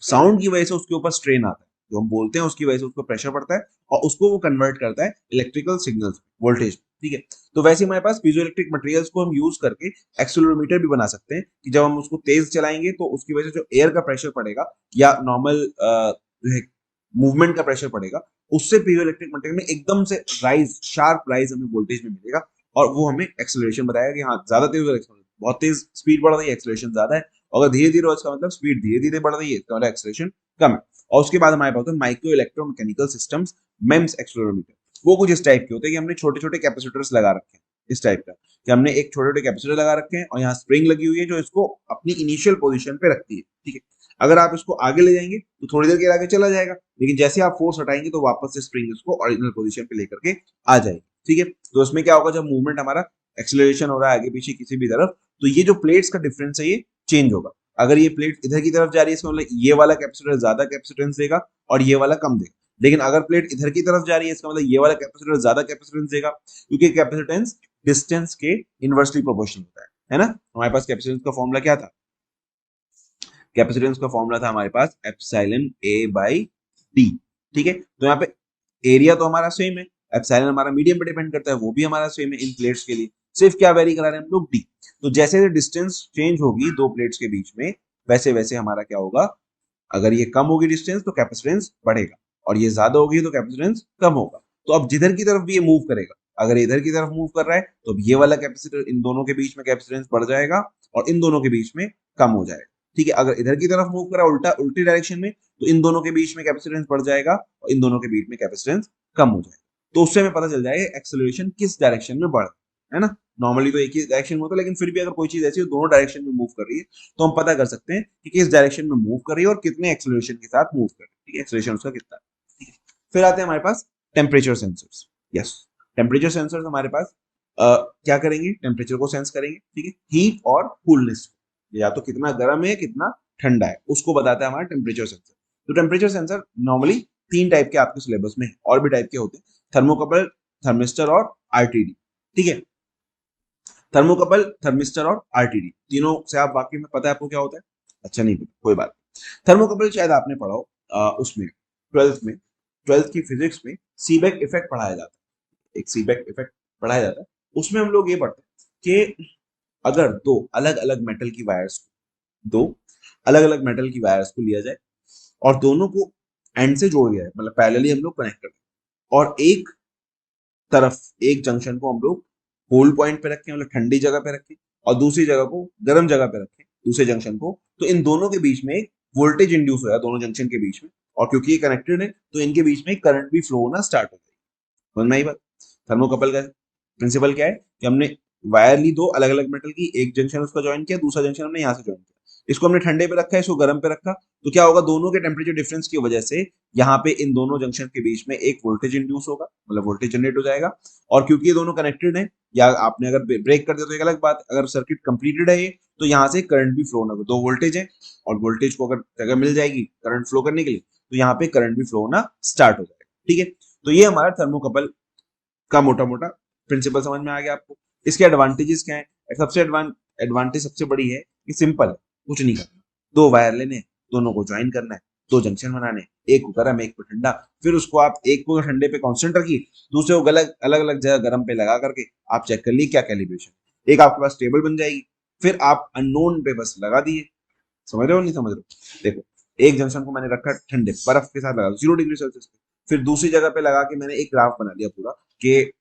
साउंड की वजह से उसके ऊपर स्ट्रेन आता है, जो हम बोलते हैं उसकी वजह से उसको प्रेशर पड़ता है और उसको वो कन्वर्ट करता है इलेक्ट्रिकल सिग्नल्स वोल्टेज। ठीक है, तो वैसे हमारे पास पीजो इलेक्ट्रिक मटेरियल्स को हम यूज करके एक्सेलरोमीटर भी बना सकते हैं, कि जब हम उसको तेज चलाएंगे तो उसकी वजह से जो एयर का प्रेशर पड़ेगा या नॉर्मल मूवमेंट का प्रेशर पड़ेगा, उससे पीजो इलेक्ट्रिक मटेरियल में एकदम से राइज, शार्प राइज हमें वोल्टेज में मिलेगा, और वो हमें एक्सेलरेशन बताएगा कि हाँ ज्यादा तेज हो, बहुत तेज स्पीड बढ़ रही है, एक्सेलरेशन ज्यादा है। अगर धीरे धीरे हो, इसका मतलब स्पीड धीरे धीरे बढ़ रही है, इसका मतलब एक्सेलरेशन कम है। और उसके बाद हमारे पास micro electromechanical systems, MEMS accelerometer. वो कुछ इस टाइप के होते हैं कि हमने छोटे छोटे कैपेसिटर्स लगा रखे हैं, इस टाइप का, कि हमने एक छोटे छोटे कैपेसिटर लगा रखे हैं और यहाँ स्प्रिंग लगी हुई है जो इसको अपनी इनिशियल पोजीशन पे रखती है। ठीक है, अगर आप इसको आगे ले जाएंगे तो थोड़ी देर के आगे चला जाएगा, लेकिन जैसे आप फोर्स हटाएंगे तो वापस से स्प्रिंग इसको ओरिजिनल पोजीशन पे लेकर के आ जाएगी। ठीक है, तो इसमें क्या होगा, जब मूवमेंट हमारा एक्सेलरेशन हो रहा है आगे पीछे किसी भी तरफ, तो ये जो प्लेट्स का डिफरेंस है ये चेंज होगा। अगर ये प्लेट इधर की तरफ जा रही है, इसका मतलब ये वाला कैपेसिटर ज्यादा कैपेसिटेंस देगा और ये वाला कम देगा। लेकिन अगर प्लेट इधर की तरफ जा रही है, इसका मतलब ये वाला कैपेसिटर ज्यादा कैपेसिटेंस देगा, क्योंकि कैपेसिटेंस डिस्टेंस के इनवर्सली प्रोपोर्शनल होता है ना। हमारे पास कैपेसिटेंस का फॉर्मूला क्या था, कैपेसिटेंस का फॉर्मूला था हमारे पास एप्सिलॉन ए बाई डी। ठीक है, तो यहाँ पे एरिया तो हमारा सेम है, एप्सिलॉन हमारा मीडियम पे डिपेंड करता है, वो भी हमारा सेम है इन प्लेट्स के लिए। सिर्फ क्या वेरी करा रहे हैं हम लोग, डी। तो जैसे डिस्टेंस चेंज होगी दो प्लेट्स के बीच में, वैसे वैसे हमारा क्या होगा, अगर ये कम होगी डिस्टेंस तो कैपेसिटेंस बढ़ेगा, और ये ज्यादा होगी तो कैपेसिटेंस कम होगा। तो अब जिधर की तरफ भी ये मूव करेगा, अगर इधर की तरफ मूव कर रहा है तो अब ये वाला कैपेसिटर, इन दोनों के बीच में कैपेसिटेंस बढ़ जाएगा और इन दोनों के बीच में कम हो जाएगा। ठीक है, अगर इधर की तरफ मूव कर रहा है उल्टा, उल्टी डायरेक्शन में, तो इन दोनों के बीच में कैपेसिटेंस बढ़ जाएगा और इन दोनों के बीच में कैपेसिटेंस कम हो जाएगा। तो उससे हमें पता चल जाएगा एक्सेलरेशन किस डायरेक्शन में बढ़ रहा है ना। नॉर्मली तो एक ही डायरेक्शन में होता है, लेकिन फिर भी अगर कोई चीज ऐसी हो दोनों डायरेक्शन में मूव कर रही है, तो हम पता कर सकते हैं कि किस डायरेक्शन में मूव कर रही है और कितने एक्सेलरेशन के साथ मूव कर रही है। ठीक है, एक्सेलरेशन उसका कितना है। ठीक है, फिर आते हैं हमारे पास temperature sensors. Yes, temperature sensors हमारे पास क्या करेंगे, टेम्परेचर को सेंस करेंगे। ठीक है, हीट और कूलनेस, या तो कितना गर्म है कितना ठंडा है, उसको बताता है हमारा टेम्परेचर सेंसर। तो टेम्परेचर सेंसर नॉर्मली तीन टाइप के आपके सिलेबस में है, और भी टाइप के होते हैं, थर्मोकपल, थर्मिस्टर और आरटीडी। ठीक है, थर्मोकपल, थर्मिस्टर और आरटीडी, तीनों से आप वाकई में पता है आपको क्या होता है, अच्छा नहीं पता कोई बात। थर्मोकपल शायद आपने पढ़ा हो उसमें ट्वेल्थ में, ट्वेल्थ की फिजिक्स में सीबेक इफेक्ट पढ़ाया जाता है, एक सीबेक इफेक्ट पढ़ाया जाता है। उसमें हम लोग ये पढ़ते हैं कि अगर दो अलग अलग मेटल की वायर्स को, दो अलग अलग मेटल की वायर्स को लिया जाए और दोनों को एंड से जोड़ दिया जाए, मतलब पैरेलली हम लोग कनेक्ट करते हैं, और एक तरफ एक जंक्शन को हम लोग होल्ड पॉइंट पे रखें, मतलब ठंडी जगह पे रखें, और दूसरी जगह को गर्म जगह पे रखें, दूसरे जंक्शन को, तो इन दोनों के बीच में एक वोल्टेज इंड्यूस हो जाए दोनों जंक्शन के बीच में, और क्योंकि ये कनेक्टेड है तो इनके बीच में करंट भी फ्लो होना स्टार्ट हो जाएगी। समझ में आई बात। थर्मोकपल का प्रिंसिपल क्या है कि हमने वायर ली दो अलग अलग मेटल की, एक जंक्शन उसका ज्वाइन किया, दूसरा जंक्शन हमने यहाँ से ज्वाइन किया, इसको हमने ठंडे पे रखा है, इसको गर्म पे रखा, तो क्या होगा, दोनों के टेम्परेचर डिफरेंस की वजह से यहाँ पे इन दोनों जंक्शन के बीच में एक वोल्टेज इंड्यूस होगा, मतलब वोल्टेज जनरेट हो जाएगा। और क्योंकि ये दोनों कनेक्टेड है, या आपने अगर ब्रेक कर दिया तो एक अलग बात, अगर सर्किट कंप्लीटेड है ये, तो यहाँ से करंट भी फ्लो होना, दो वोल्टेज है और वोल्टेज को अगर जगह मिल जाएगी करंट फ्लो करने के लिए, तो यहाँ पे करंट भी फ्लो होना स्टार्ट हो जाएगा। ठीक है, तो ये हमारा थर्मोकपल का मोटा मोटा प्रिंसिपल समझ में आ गया आपको। इसके एडवांटेजेस क्या है? सबसे एडवांटेज सबसे बड़ी है कि सिंपल है, कुछ नहीं करना, दो वायर लेने, दोनों को ज्वाइन करना है, दो जंक्शन बनाने, एक को गर्म एक को ठंडा, फिर उसको आप एक को ठंडे पे कांस्टेंट रखिए, दूसरे को अलग अलग अलग जगह गर्म पे लगा करके आप चेक कर लीजिए क्या कैलिब्रेशन, एक आपके पास टेबल बन जाएगी, फिर आप अननोन पे बस लगा दिए। समझ रहे हो नहीं समझ रहे हो? देखो, एक जंक्शन को मैंने रखा ठंडे बर्फ के साथ लगा 0 डिग्री सेल्सियस पे, फिर दूसरी जगह पे लगा के मैंने एक ग्राफ बना लिया पूरा कि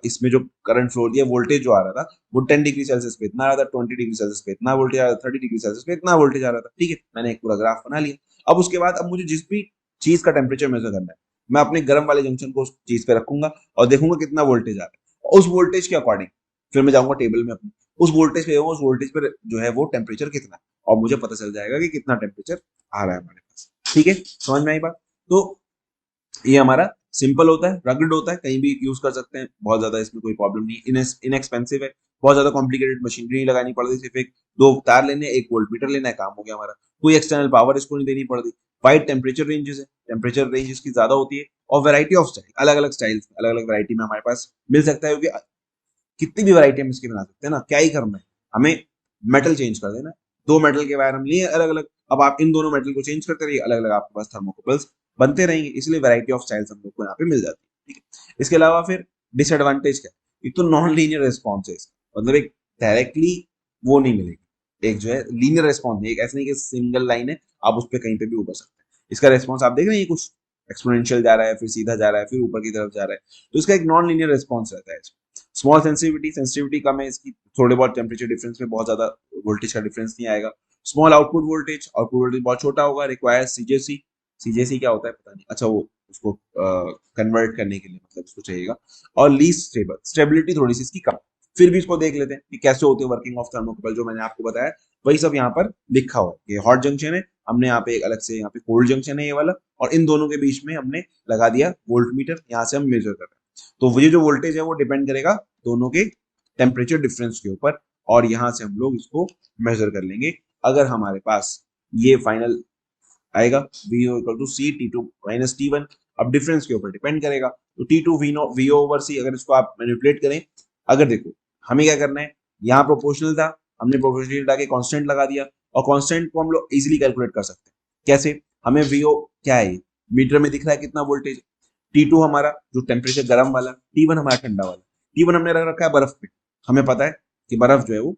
इसमें जो करंट फ्लो दिया, वोल्टेज जो आ रहा था वो 10 डिग्री सेल्सियस पे इतना आ रहा था, 20 डिग्री सेल्सियस पे इतना वोल्टेज आ रहा था, 30 डिग्री सेल्सियस पे इतना वोल्टेज आ रहा था। ठीक है, मैंने एक पूरा ग्राफ बना लिया। अब उसके बाद अब मुझे जिस भी चीज का टेम्परेचर मेजर करना है, मैं अपने गर्म वाले जंक्शन को उस चीज पे रखूंगा और देखूंगा कितना वोल्टेज आ रहा है, उस वोल्टेज के अकॉर्डिंग फिर मैं जाऊंगा टेबल में अपनी, उस वोल्टेज पे उस वोल्टेज पर जो है वो टेम्परेचर कितना है, और मुझे पता चल जाएगा कि कितना टेम्परेचर आ रहा है हमारे पास। ठीक है, समझ में आई बात? तो ये हमारा सिंपल होता है, रगड होता है, कहीं भी यूज कर सकते हैं, बहुत ज्यादा इसमें कोई प्रॉब्लम नहीं, इनएक्सपेंसिव है, बहुत ज्यादा कॉम्प्लिकेटेड मशीनरी लगानी पड़ रही, सिर्फ एक दो तार लेने, एक वोल्ट मीटर लेना है, काम हो गया हमारा। कोई एक्सटर्नल पावर इसको नहीं देनी पड़ती। वाइड टेम्परेचर रेंजेस है, टेम्परेचर रेंज इसकी ज्यादा होती है, और वैरायटी ऑफ स्टाइल, अलग अलग स्टाइल्स अलग अलग वैरायटी में हमारे पास मिल सकता है, क्योंकि कितनी भी वैरायटी हम इसकी बना सकते हैं ना, क्या ही करना है हमें, मेटल चेंज कर देना, दो मेटल के वायर हम लिए अलग अलग, अब आप इन दोनों मेटल को चेंज करते रहिए, अलग अलग आपके पास थर्मोकपल्स बनते रहेंगे, इसलिए वैरायटी ऑफ स्टाइल्स हम लोग को यहाँ पे मिल जाती है। ठीक है, इसके अलावा फिर डिसएडवांटेज क्या है? एक तो नॉन लीनियर रिस्पॉन्स है इसका, मतलब एक डायरेक्टली वो नहीं मिलेगी, एक जो है लीनियर रिस्पॉन्स नहीं, एक ऐसा नहीं कि सिंगल लाइन है आप उस पर कहीं पे भी ऊपर सकते हैं। इसका रिस्पॉन्स आप देख रहे हैं, कुछ एक्सपोनेंशियल जा रहा है, फिर सीधा जा रहा है, फिर ऊपर की तरफ जा रहा है, तो इसका एक नॉन लीनियर रिस्पॉन्स रहता है। स्मॉल सेंसिटिविटी कम है इसकी, थोड़े बहुत टेम्परेचर डिफरेंस में बहुत ज्यादा वोल्टेज का डिफरेंस नहीं आएगा। स्मॉल आउटपुट वोल्टेज बहुत छोटा होगा, रिक्वायर सीजेसी। सीजेसी क्या होता है पता नहीं, अच्छा वो उसको कन्वर्ट करने के लिए मतलब उसको चाहिएगा। और लीस्ट स्टेबल, स्टेबिलिटी थोड़ी सी इसकी कम। फिर भी इसको देख लेते हैं कि कैसे होती है वर्किंग ऑफ थर्मोकपल, जो मैंने आपको बताया वही सब यहाँ पर लिखा हुआ है। ये हॉट जंक्शन है, हमने यहाँ पे एक अलग से यहाँ पे कोल्ड जंक्शन है ये वाला, और इन दोनों के बीच में हमने लगा दिया वोल्ट मीटर, यहाँ से हम मेजर कर रहे हैं। तो ये जो वोल्टेज है वो डिपेंड करेगा दोनों के टेम्परेचर डिफरेंस के ऊपर, और यहाँ से हम लोग इसको मेजर कर लेंगे। अगर हमारे पास ये फाइनल आएगा vo equal to C T two minus T one, अब डिफरेंस के ऊपर डिपेंड करेगा, तो T two VO over C, अगर इसको आप मैनिपुलेट करें, अगर देखो हमें क्या करना है, यहाँ प्रोपोर्शनल था, हमने प्रोपोर्शनल डाके कांस्टेंट लगा दिया, और कांस्टेंट को हम लोग इजीली कैलकुलेट कर सकते हैं। कैसे? हमें वीओ क्या है, मीटर में दिख रहा है कितना वोल्टेज, T2 हमारा जो टेम्परेचर गर्म वाला, T1 हमारा ठंडा वाला, T1 हमने रख रखा है बर्फ पे, हमें पता है कि बर्फ जो है वो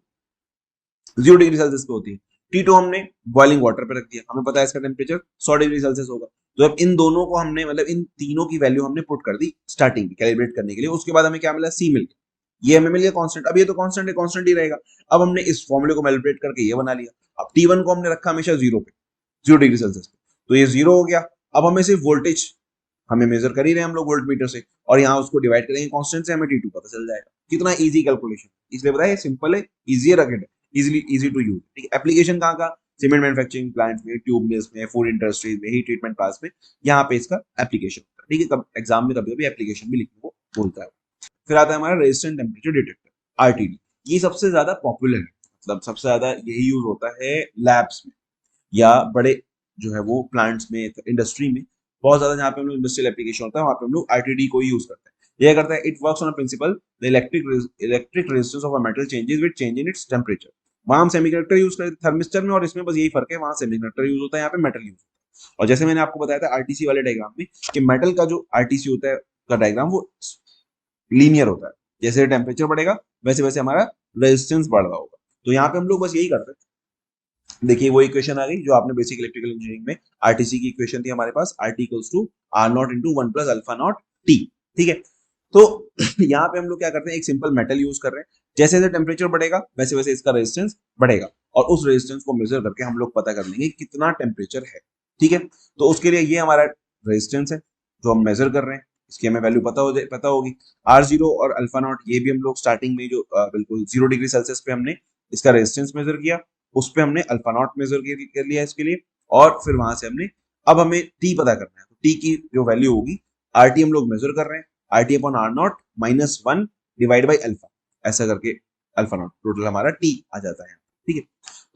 0 डिग्री सेल्सियस पे होती है। T2 हमने बॉइलिंग वाटर पे रख दिया, हमें पता है इसका टेम्परेचर 100 डिग्री सेल्सियस होगा। तो अब इन दोनों को हमने मतलब इन तीनों की वैल्यू हमने पुट कर दी स्टार्टिंग में कैलिब्रेट करने के लिए, उसके बाद हमें क्या मिला, सी मिल गया, ये हमें मिल गया कांस्टेंट। अब ये तो कांस्टेंट है, कांस्टेंट ही रहेगा। अब हमने इस फॉर्मूले को मैनिपुलेट करके ये बना लिया। अब T1 को हमने रखा हमेशा 0 पे, 0 डिग्री सेल्सियस पे, तो ये 0 हो गया। अब हमें सिर्फ वोल्टेज हमें मेजर कर ही रहे हैं हम लोग वोल्ट मीटर से, और यहाँ उसको डिवाइड करेंगे कांस्टेंट से, हमें T2 पता चल जाएगा। कितना इजी कैलकुलेशन, इसलिए बताया सिंपल है, इजी है, रकेट है, इजी टू यूज। ठीक है, एप्लीकेशन कहाँ का? सीमेंट मैन्युफैक्चरिंग प्लांट में, ट्यूब मिल्स में, फूड इंडस्ट्रीज में, हीट ट्रीटमेंट प्लांट्स में, यहाँ पे इसका एप्लीकेशन होता है। ठीक है, कब एग्जाम में कभी कभी एप्लीकेशन भी लिखने को बोलता है। फिर आता है हमारा रेजिस्टेंट टेम्परेचर डिटेक्टर, आरटीडी। ये सबसे ज्यादा पॉपुलर है, मतलब सबसे ज्यादा यही यूज होता है लैब्स में, या बड़े जो है वो प्लांट्स में, इंडस्ट्री में बहुत ज्यादा, जहाँ पे हम लोग इंडस्ट्रियल एप्लीकेशन होता है वहाँ पे हम लोग आरटीडी को ही यूज करते हैं। यह करता है, it works on a principle the electric resistance of a metal changes with change in its temperature. वहां हम सेमीकंडक्टर यूज करते हैं थर्मिस्टर में, और इसमें बस यही फर्क है, वहां सेमीकंडक्टर यूज होता है, यहाँ पे मेटल यूज होता है। और जैसे मैंने आपको बताया था आरटीसी वाले डायग्राम में कि मेटल का जो आरटीसी होता है का डायग्राम वो लीनियर होता है, जैसे टेम्परेचर बढ़ेगा वैसे वैसे हमारा रेजिस्टेंस बढ़ रहा होगा। तो यहाँ पे हम लोग बस यही करते हैं। देखिए वो इक्वेशन आ गई जो आपने बेसिक इलेक्ट्रिकल इंजीनियरिंग में आरटीसी की इक्वेशन थी हमारे पास, RT equals to R naught into 1 plus alpha naught T. ठीक है, तो यहाँ पे हम लोग क्या करते हैं, एक सिंपल मेटल यूज कर रहे हैं, जैसे जैसे टेम्परेचर बढ़ेगा वैसे वैसे इसका रेजिस्टेंस बढ़ेगा, और उस रेजिस्टेंस को मेजर करके हम लोग पता कर लेंगे कितना टेम्परेचर है। ठीक है, तो उसके लिए ये हमारा रेजिस्टेंस है जो हम मेजर कर रहे हैं, इसकी हमें वैल्यू पता होगी, R0 और अल्फा नॉट, ये भी हम लोग स्टार्टिंग में जो बिल्कुल 0 डिग्री सेल्सियस पे हमने इसका रेजिस्टेंस मेजर किया, उस पे हमने अल्फा नॉट मेजर कर लिया इसके लिए, और फिर वहां से हमने, अब हमें टी पता करना है, तो टी की जो वैल्यू होगी, आरटी हम लोग मेजर कर रहे हैं, RT upon R naught minus 1 divide by alpha, ऐसा करके अल्फा नॉट टोटल हमारा टी आ जाता है। ठीक है,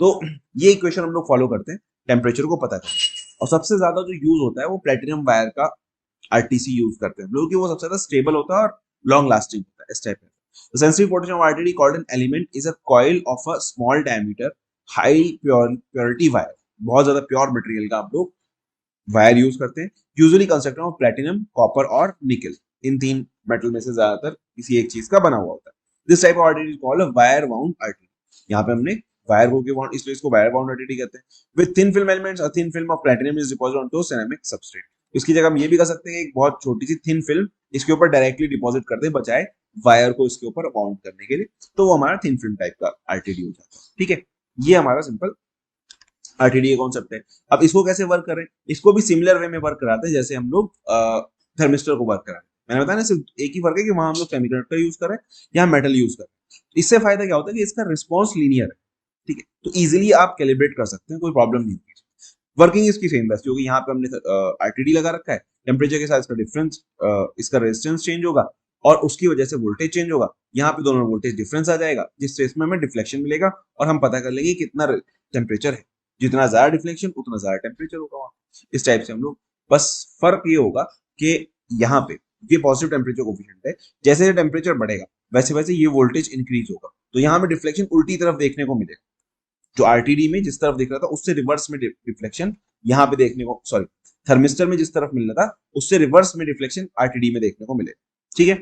तो ये इक्वेशन हम लोग फॉलो करते हैं टेम्परेचर को पता करते हैं। और सबसे ज्यादा जो यूज होता है वो प्लेटिनम वायर का आरटीसी यूज करते हैं लोग, वो सबसे ज्यादा स्टेबल होता है और लॉन्ग लास्टिंग होता है इस टाइप में। The sensitive potential of RTD called an element is a coil of a small diameter high purity wire. बहुत ज्यादा प्योर मटेरियल का आप लोग वायर यूज करते हैं, usually constructed of platinum, copper और निकल। इन तीन मेटल में से ज्यादातर किसी एक चीज का बना हुआ होता है। This type of RTD is called a wire wound RTD. यहाँ पे हमने वायर को बाउंड, इसलिए इसको वायर बाउंड आरटीडी कहते हैं। With thin film elements, a thin film of platinum is deposited onto ceramic substrate. इसकी जगह हम ये भी कर सकते हैं कि एक बहुत छोटी सी थिन फिल्म इसके ऊपर डायरेक्टली डिपॉजिट करते हैं, बचाए वायर को इसके ऊपर बाउंड करने के लिए, तो वो हमारा थिन फिल्म टाइप का आरटीडी हो जाता है। ठीक है, ये हमारा सिंपल आरटीडी का कॉन्सेप्ट है। अब इसको कैसे वर्क करें, इसको भी सिमिलर वे में वर्क कराते हैं जैसे हम लोग थर्मिस्टर को वर्क कराते हैं। मैंने बताया ना, सिर्फ एक ही फर्क है कि वहां हम लोग सेमीकंडक्टर यूज करें या मेटल यूज करें। इससे फायदा क्या होता है कि इसका रिस्पॉन्स लीनियर है। ठीक है, तो इजिली आप कैलिब्रेट कर सकते हैं, कोई प्रॉब्लम नहीं होगी। वर्किंग इसकी सेम बस, क्योंकि यहाँ पे हमने आरटीडी लगा रखा है, टेम्परेचर के साथ इसका डिफरेंस, इसका रेजिस्टेंस चेंज होगा और उसकी वजह से वोल्टेज चेंज होगा। यहाँ पे दोनों में वोल्टेज डिफरेंस आ जाएगा, जिससे इसमें हमें डिफ्लेक्शन मिलेगा और हम पता कर लेंगे कितना टेम्परेचर है। जितना ज्यादा डिफ्लेक्शन उतना ज्यादा टेम्परेचर होगा वहां। इस टाइप से हम लोग, बस फर्क ये होगा कि यहाँ पे ये पॉजिटिव टेम्परेचर कोफिशिएंट है, जैसे टेम्परेचर बढ़ेगा वैसे वैसे ये वोल्टेज इंक्रीज होगा, तो यहाँ पे डिफ्लेक्शन उल्टी तरफ देखने को मिलेगा। जो आरटीडी में जिस तरफ दिख रहा था उससे रिवर्स में डिफ्लेक्शन यहाँ पे देखने को, सॉरी थर्मिस्टर में जिस तरफ मिलना था उससे रिवर्स में डिफ्लेक्शन आरटीडी में देखने को मिलेगा। ठीक है,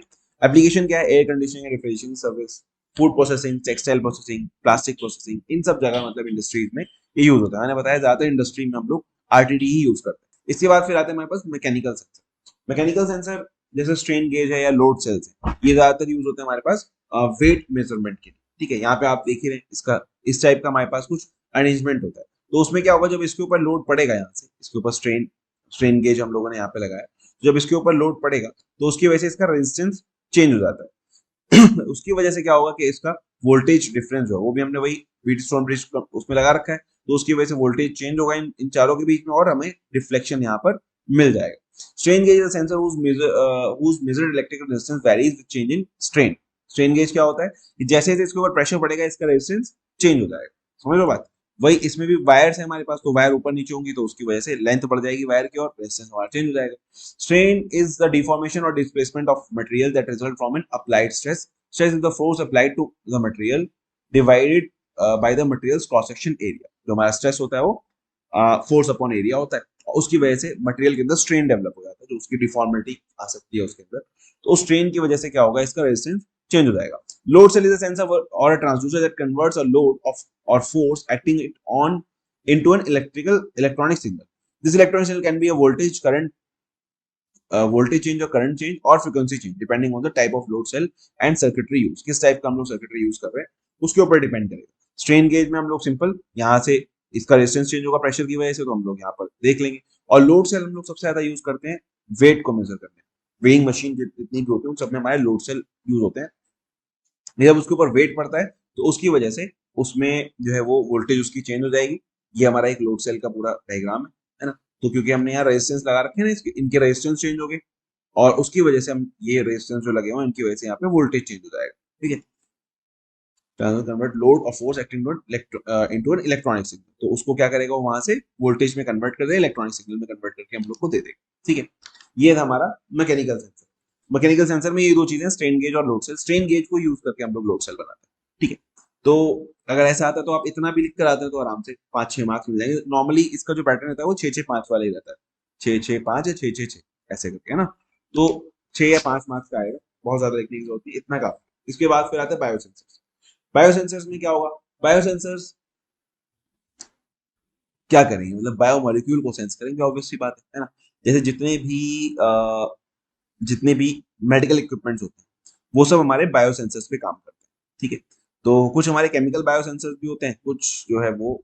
एप्लीकेशन क्या है, air conditioning, refrigeration service, food processing, textile processing, plastic processing, इन सब जगह मतलब इंडस्ट्रीज में ये यूज होता है। मैंने बताया ज्यादातर इंडस्ट्री में हम लोग आरटीडी ही यूज करते हैं। इसके बाद फिर आते हैं हमारे पास मैकेनिकल सेंसर। मैकेनिकल सेंसर जैसे स्ट्रेन गेज है या लोड सेल्स है, ये ज्यादातर यूज होते हैं हमारे पास वेट मेजरमेंट के लिए। ठीक है, यहाँ पे आप देख ही रहे हैं, इसका इस टाइप का हमारे पास कुछ अरेंजमेंट होता है। तो उसमें क्या होगा, जब इसके ऊपर लोड पड़ेगा, यहाँ से इसके ऊपर स्ट्रेन गेज हम लोगों ने यहाँ पे लगाया, जब इसके ऊपर लोड पड़ेगा तो उसकी वजह से इसका रेजिस्टेंस चेंज हो जाता है। उसकी वजह से क्या होगा कि इसका वोल्टेज डिफरेंस हो, वो भी हमने वही व्हीटस्टोन ब्रिज उसमें लगा रखा है, तो उसकी वजह से वोल्टेज चेंज होगा इन चारों के बीच में और हमें रिफ्लेक्शन यहाँ पर मिल जाएगा। Strain gauge is a sensor whose measured electrical resistance varies with change in strain। Strain gauge क्या होता है कि जैसे जैसे इसके ऊपर प्रेशर पड़ेगा इसका रेजिस्टेंस चेंज हो जाएगा। समझ लो बात, वही इसमें भी वायर्स है हमारे पास, तो वायर ऊपर नीचे होंगी तो उसकी वजह से लेंथ बढ़ जाएगी वायर की और रेजिस्टेंस हमारा चेंज हो जाएगा। Strain is the deformation or displacement of material that result from an applied stress. Stress is the force applied to the material divided by the material's cross section area. जो हमारा stress होता है वो force upon area होता है, उसकी वजह से मटेरियल के अंदर स्ट्रेन डेवलप हो जाता है, जो उसकी डिफॉर्मिटी आ सकती है उसके अंदर, तो उस स्ट्रेन की वजह से क्या होगा, इसका रेजिस्टेंस चेंज हो जाएगा। Load cell is a sensor और a transducer that converts a load of और force acting it on into an electronic signal. This electronic signal can be a voltage change or current change or frequency change depending on the type of load cell and circuitry use। किस type का हम लोग circuitry use कर रहे हैं उसके ऊपर depend करेगा। स्ट्रेन गेज में हम लोग सिंपल यहाँ से इसका रेजिस्टेंस चेंज होगा प्रेशर की वजह से, तो हम लोग यहाँ पर देख लेंगे। और लोड सेल हम लोग सबसे ज्यादा यूज करते हैं वेट को मेजर करने में। वेइंग मशीन जितनी भी होती है उन सब में हमारे लोड सेल यूज होते हैं। जब उसके ऊपर वेट पड़ता है तो उसकी वजह से उसमें जो है वो वोल्टेज उसकी चेंज हो जाएगी। ये हमारा एक लोड सेल का पूरा डायग्राम है ना। तो क्योंकि हमने यहाँ रेजिस्टेंस लगा रखे हैं ना, इनके रेजिस्टेंस चेंज हो गए और उसकी वजह से हम ये रेजिस्टेंस जो लगे हुए इनकी वजह से यहाँ पे वोल्टेज चेंज हो जाएगा। ठीक है, कन्वर्ट लोड और force acting into an electronic signal, तो उसको क्या करेगा, वहां से वोल्टेज में कन्वर्ट कर देगा, इलेक्ट्रॉनिक सिग्नल में कन्वर्ट करके हम लोग को दे देगा। ठीक है, ये था हमारा मैकेनिकल सेंसर। मैकेनिकल सेंसर में ये दो चीजें, स्ट्रेन गेज और लोड सेल। स्ट्रेन गेज को यूज करके हम लोग लोड सेल बनाते हैं। ठीक है, तो अगर ऐसा आता है तो आप इतना भी लिख कर आते हैं तो आराम से 5-6 मार्क्स मिल जाएंगे। नॉर्मली इसका जो पैटर्न रहता है वो 6-6-5 वाला ही रहता है, 6-6-5 या 6-6-6 ऐसे करके, है ना। तो 6 या 5 मार्क्स का आएगा, बहुत ज्यादा लिखने की जरूरत नहीं, इतना काफी। इसके बाद फिर आता है बायोसेंसर्स। बायोसेंसर्स में क्या होगा, बायोसेंसर्स क्या करेंगे, मतलब बायोमोलिक्यूल को सेंस करेंगे, ऑब्वियस सी बात है ना। जैसे जितने भी मेडिकल इक्विपमेंट्स होते हैं वो सब हमारे बायोसेंसर्स पे काम करते हैं। ठीक है, तो कुछ हमारे केमिकल बायोसेंसर्स भी होते हैं, कुछ जो है वो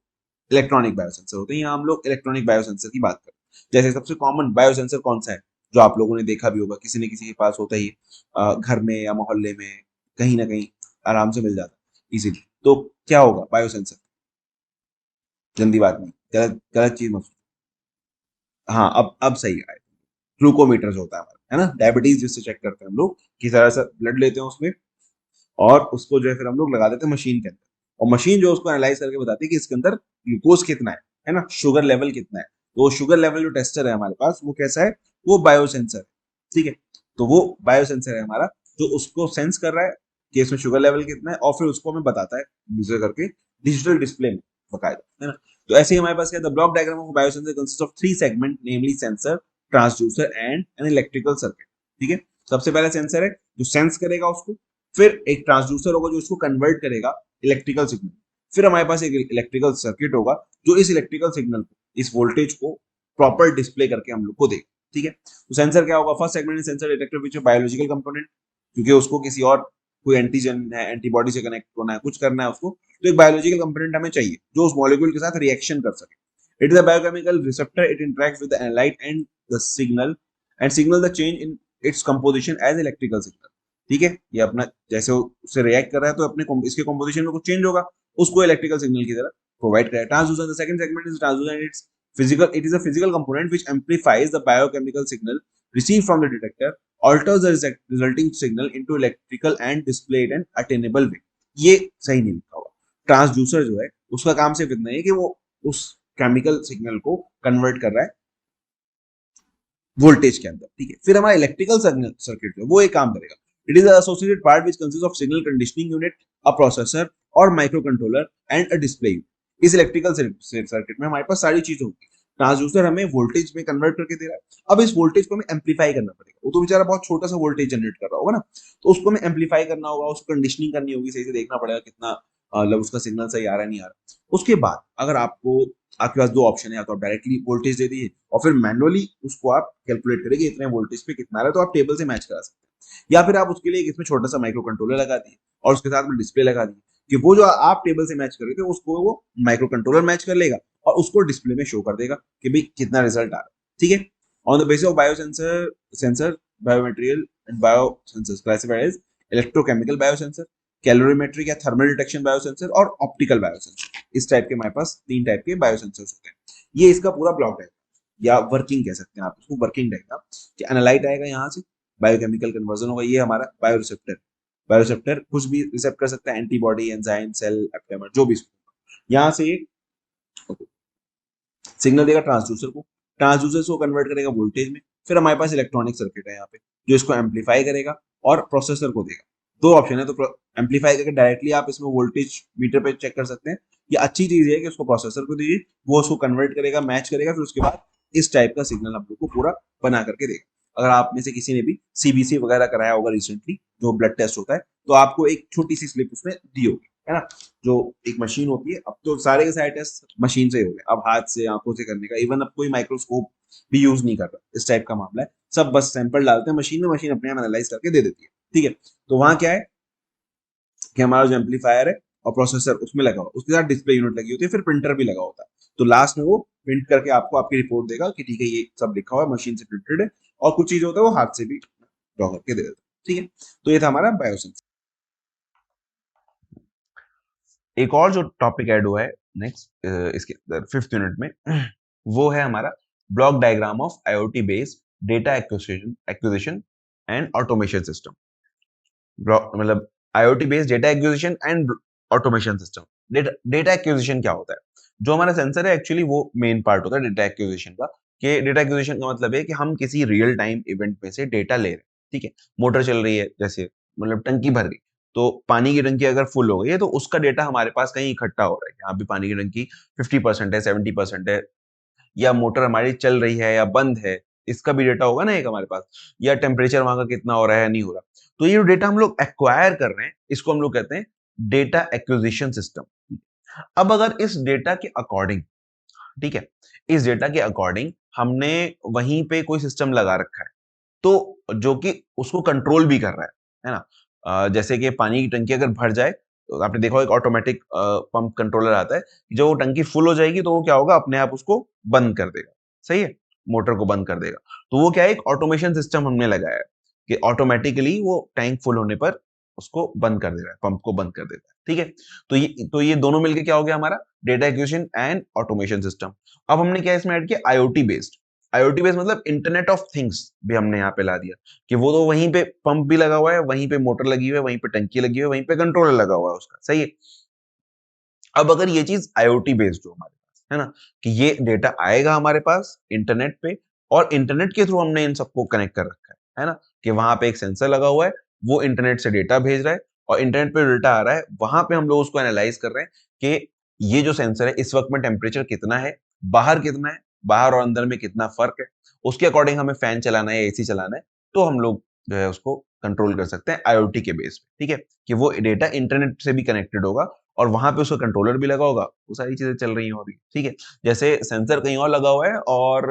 इलेक्ट्रॉनिक बायोसेंसर होते हैं। यहाँ हम लोग इलेक्ट्रॉनिक बायोसेंसर की बात करें। जैसे सबसे कॉमन बायोसेंसर कौन सा है, जो आप लोगों ने देखा भी होगा, किसी न किसी के पास होता ही घर में या मोहल्ले में कहीं ना कहीं आराम से मिल जाता है इजीली। तो क्या होगा बायोसेंसर, गंदी बात नहीं, गलत गलत चीज मत। हाँ, अब सही है। ग्लूकोमीटर जो होता है हमारा, है ना, डायबिटीज जिससे चेक करते हैं हम लोग, किस तरह से ब्लड लेते हैं उसमें और उसको जो है फिर हम लोग लगा देते हैं मशीन के अंदर, और मशीन जो उसको एनालाइज करके बताती है कि इसके अंदर ग्लूकोज कितना है ना, शुगर लेवल कितना है। तो शुगर लेवल जो टेस्टर है हमारे पास वो कैसा है, वो बायोसेंसर है। ठीक है, तो वो बायोसेंसर है हमारा जो उसको सेंस कर रहा है कि इसमें शुगर लेवल कितना है, और फिर उसको हमें बताता है यूजर करके डिजिटल डिस्प्ले में बकायदा, है ना। तो ऐसे ही हमारे पास क्या, the block diagram of biosensor consist of 3 segment, namely sensor, transducer and an electrical circuit. ठीक है, सबसे पहले सेंसर है जो सेंस करेगा उसको, फिर एक ट्रांसड्यूसर होगा जो इसको कन्वर्ट करेगा इलेक्ट्रिकल सिग्नल, फिर हमारे पास एक इलेक्ट्रिकल सर्किट होगा जो इस इलेक्ट्रिकल सिग्नल को, इस वोल्टेज को प्रॉपर डिस्प्ले करके हम लोग को देगा। ठीक है, तो सेंसर क्या होगा, first segment sensor detector which biological component, क्योंकि उसको किसी और कोई एंटीजन है, एंटीबॉडी से कनेक्ट होना है, कुछ करना है उसको, तो एक बायोलॉजिकल कंपोनेंट हमें चाहिए जो उस मॉलिक्यूल के साथ रिएक्शन कर सके। It is a biochemical receptor, it interacts with the analyte and the signal the change in its composition as electrical signal. ठीक है, ये अपना जैसे उससे रिएक्ट कर रहा है तो अपने इसके कंपोजिशन में कुछ चेंज होगा, उसको इलेक्ट्रिकल सिग्नल की तरह प्रोवाइड करेगा। Transducer, the second segment is transducer, it's physical, it is a physical component which amplifies the biochemical signal received from the detector, alters the resulting signal into electrical and display it in attainable way। ये सही नहीं लिखा हुआ। Transducer जो है उसका काम सिर्फ इतना है कि वो उस केमिकल सिग्नल को कन्वर्ट कर रहा है वोल्टेज के अंदर। ठीक है, फिर हमारा इलेक्ट्रिकल सर्किट जो वो एक काम करेगा। It is associated part which consist of signal conditioning unit, a processor और micro controller and a display unit. इस इलेक्ट्रिकल सर्किट में हमारे पास सारी चीज होगी। ट्रांसड्यूसर हमें वोल्टेज में कन्वर्ट करके दे रहा है, अब इस वोल्टेज को हमें एम्पलीफाई करना पड़ेगा। वो तो बेचारा बहुत छोटा सा वोल्टेज जनरेट कर रहा होगा ना, तो उसको हमें एम्पलीफाई करना होगा, उसको कंडीशनिंग करनी होगी, सही से देखना पड़ेगा कितना मतलब उसका सिग्नल सही आ रहा है नहीं आ रहा। उसके बाद अगर आपके पास दो ऑप्शन है, या तो आप डायरेक्टली वोल्टेज दे दिए और फिर मैनुअली उसको आप कैलकुलेट करेंगे इतने वोल्टेज पे कितना आ रहा है, तो आप टेबल से मैच करा सकते हैं, या फिर आप उसके लिए इसमें छोटा सा माइक्रो कंट्रोलर लगा दिए और उसके साथ में डिस्प्ले लगा दिए कि वो जो आप टेबल से मैच कर रहे थे उसको वो माइक्रो कंट्रोलर मैच कर लेगा और उसको डिस्प्ले में शो कर देगा कि भाई कितना रिजल्ट आ रहा है। ठीक है, on the basis of sensor biomaterial and bio sensors classified as electrochemical biosensor, calorimetric या थर्मल डिटेक्शन बायोसेंसर और ऑप्टिकल बायोसेंसर। इस टाइप के हमारे पास 3 टाइप के बायोसेंसर्स होते हैं। ये इसका पूरा ब्लॉक डायग्राम या वर्किंग कह सकते हैं आप उसको, वर्किंग डायग्राम कि एनालाइट आएगा यहाँ से, बायोकेमिकल कन्वर्जन होगा, ये हमारा बायोरिसेप्टर कुछ भी रिसेप्ट कर सकता है, एंटीबॉडी, एंजाइम, सेल, एप्टेमर, जो भी। यहाँ से सिग्नल देगा ट्रांसड्यूसर को, ट्रांसड्यूसर को कन्वर्ट करेगा वोल्टेज में, फिर हमारे पास इलेक्ट्रॉनिक सर्किट है यहाँ पे जो इसको एम्पलीफाई करेगा और प्रोसेसर को देगा। दो ऑप्शन है, तो एम्पलीफाई करके डायरेक्टली आप इसमें वोल्टेज मीटर पे चेक कर सकते हैं। ये अच्छी चीज है कि उसको प्रोसेसर को दीजिए, वो उसको कन्वर्ट करेगा, मैच करेगा, फिर उसके बाद इस टाइप का सिग्नल हम लोग को पूरा बना करके देगा। अगर आप में से किसी ने भी सीबीसी वगैरह कराया होगा रिसेंटली, जो ब्लड टेस्ट होता है, तो आपको एक छोटी सी स्लिप उसमें दी होगी, है ना, जो एक मशीन होती है। अब तो सारे के सारे टेस्ट मशीन से ही हो गए, अब हाथ से आंखों से करने का, इवन अब कोई माइक्रोस्कोप भी यूज नहीं कर रहा, इस टाइप का मामला है। सब बस सैंपल डालते हैं मशीन में, मशीन अपने आप एनालाइज करके दे देती है। ठीक है, तो वहां क्या है कि हमारा जो एम्पलीफायर है और प्रोसेसर उसमें लगा हुआ, उसके साथ डिस्प्ले यूनिट लगी होती है, फिर प्रिंटर भी लगा होता है। तो लास्ट में वो प्रिंट करके आपको आपकी रिपोर्ट देगा कि ठीक है ये सब लिखा हुआ है, मशीन से प्रिंटेड है, और कुछ चीज होता है वो हाथ से भी ड्रॉ करके दे देता है। ठीक है, तो ये था हमारा बायोसेंसर। एक और जो टॉपिक ऐड हुआ है नेक्स्ट इसके अंदर 5th यूनिट में, वो है हमारा block diagram of IoT based data acquisition and automation system. मतलब IoT based data acquisition and automation system. Data acquisition क्या होता है? जो हमारा सेंसर है एक्चुअली वो मेन पार्ट होता है डेटा एक्विजिशन का। कि डेटा एक्विजिशन का मतलब है कि हम किसी रियल टाइम इवेंट में से डेटा ले रहे हैं। ठीक है, मोटर चल रही है, जैसे मतलब टंकी भर गई, तो पानी की टंकी अगर फुल हो गई है तो उसका डेटा हमारे पास कहीं इकट्ठा हो रहा है, यहाँ भी पानी की टंकी 50% है, 70% है, या मोटर हमारी चल रही है या बंद है, इसका भी डेटा होगा ना एक हमारे पास, या टेम्परेचर वहां का कितना हो रहा है या नहीं हो रहा। तो ये जो डेटा हम लोग एक्वायर कर रहे हैं इसको हम लोग कहते हैं डेटा एक्विजिशन सिस्टम। अब अगर इस डेटा के अकॉर्डिंग, ठीक है, इस डेटा के अकॉर्डिंग हमने वहीं पे कोई सिस्टम लगा रखा है, तो जो कि उसको कंट्रोल भी कर रहा है ना। जैसे कि पानी की टंकी अगर भर जाए, तो आपने देखा एक ऑटोमेटिक पंप कंट्रोलर आता है, जब वो टंकी फुल हो जाएगी तो वो क्या होगा, अपने आप उसको बंद कर देगा। सही है, मोटर को बंद कर देगा। तो वो क्या है, एक ऑटोमेशन सिस्टम हमने लगाया है कि ऑटोमेटिकली वो टैंक फुल होने पर उसको बंद कर दे रहा है, पंप को बंद कर देता है। ठीक है, तो ये दोनों मिलके क्या हो गया हमारा data acquisition and automation system. अब हमने क्या इसमें ऐड किया, आईओटी बेस्ड। आईओटी बेस्ड मतलब इंटरनेट ऑफ थिंग्स भी हमने यहाँ पे ला दिया कि वो तो वहीं पे पंप भी लगा हुआ है, वहीं पे मोटर लगी हुई है, वहीं पे टंकी लगी हुई है, वहीं पे कंट्रोलर लगा हुआ है उसका। सही है, अब अगर ये चीज आईओटी बेस्ड हो हमारे पास, है ना, कि ये डेटा आएगा हमारे पास इंटरनेट पे, और इंटरनेट के थ्रू हमने इन सबको कनेक्ट कर रखा है ना, कि वहां पे एक सेंसर लगा हुआ है, वो इंटरनेट से डेटा भेज रहा है, और इंटरनेट पे डेटा आ रहा है, वहां पे हम लोग उसको एनालाइज कर रहे हैं कि ये जो सेंसर है इस वक्त में टेम्परेचर कितना है, बाहर कितना है, बाहर और अंदर में कितना फर्क है, उसके अकॉर्डिंग हमें फैन चलाना है, एसी चलाना है, तो हम लोग जो है उसको कंट्रोल कर सकते हैं आईओटी के बेस पे, ठीक है, कि वो डेटा इंटरनेट से भी कनेक्टेड होगा और वहां पे उसका कंट्रोलर भी लगा होगा, वो सारी चीजें चल रही हैं और ठीक है। जैसे सेंसर कहीं और लगा हुआ है और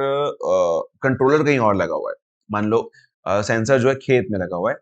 कंट्रोलर कहीं और लगा हुआ है, मान लो सेंसर जो है खेत में लगा हुआ है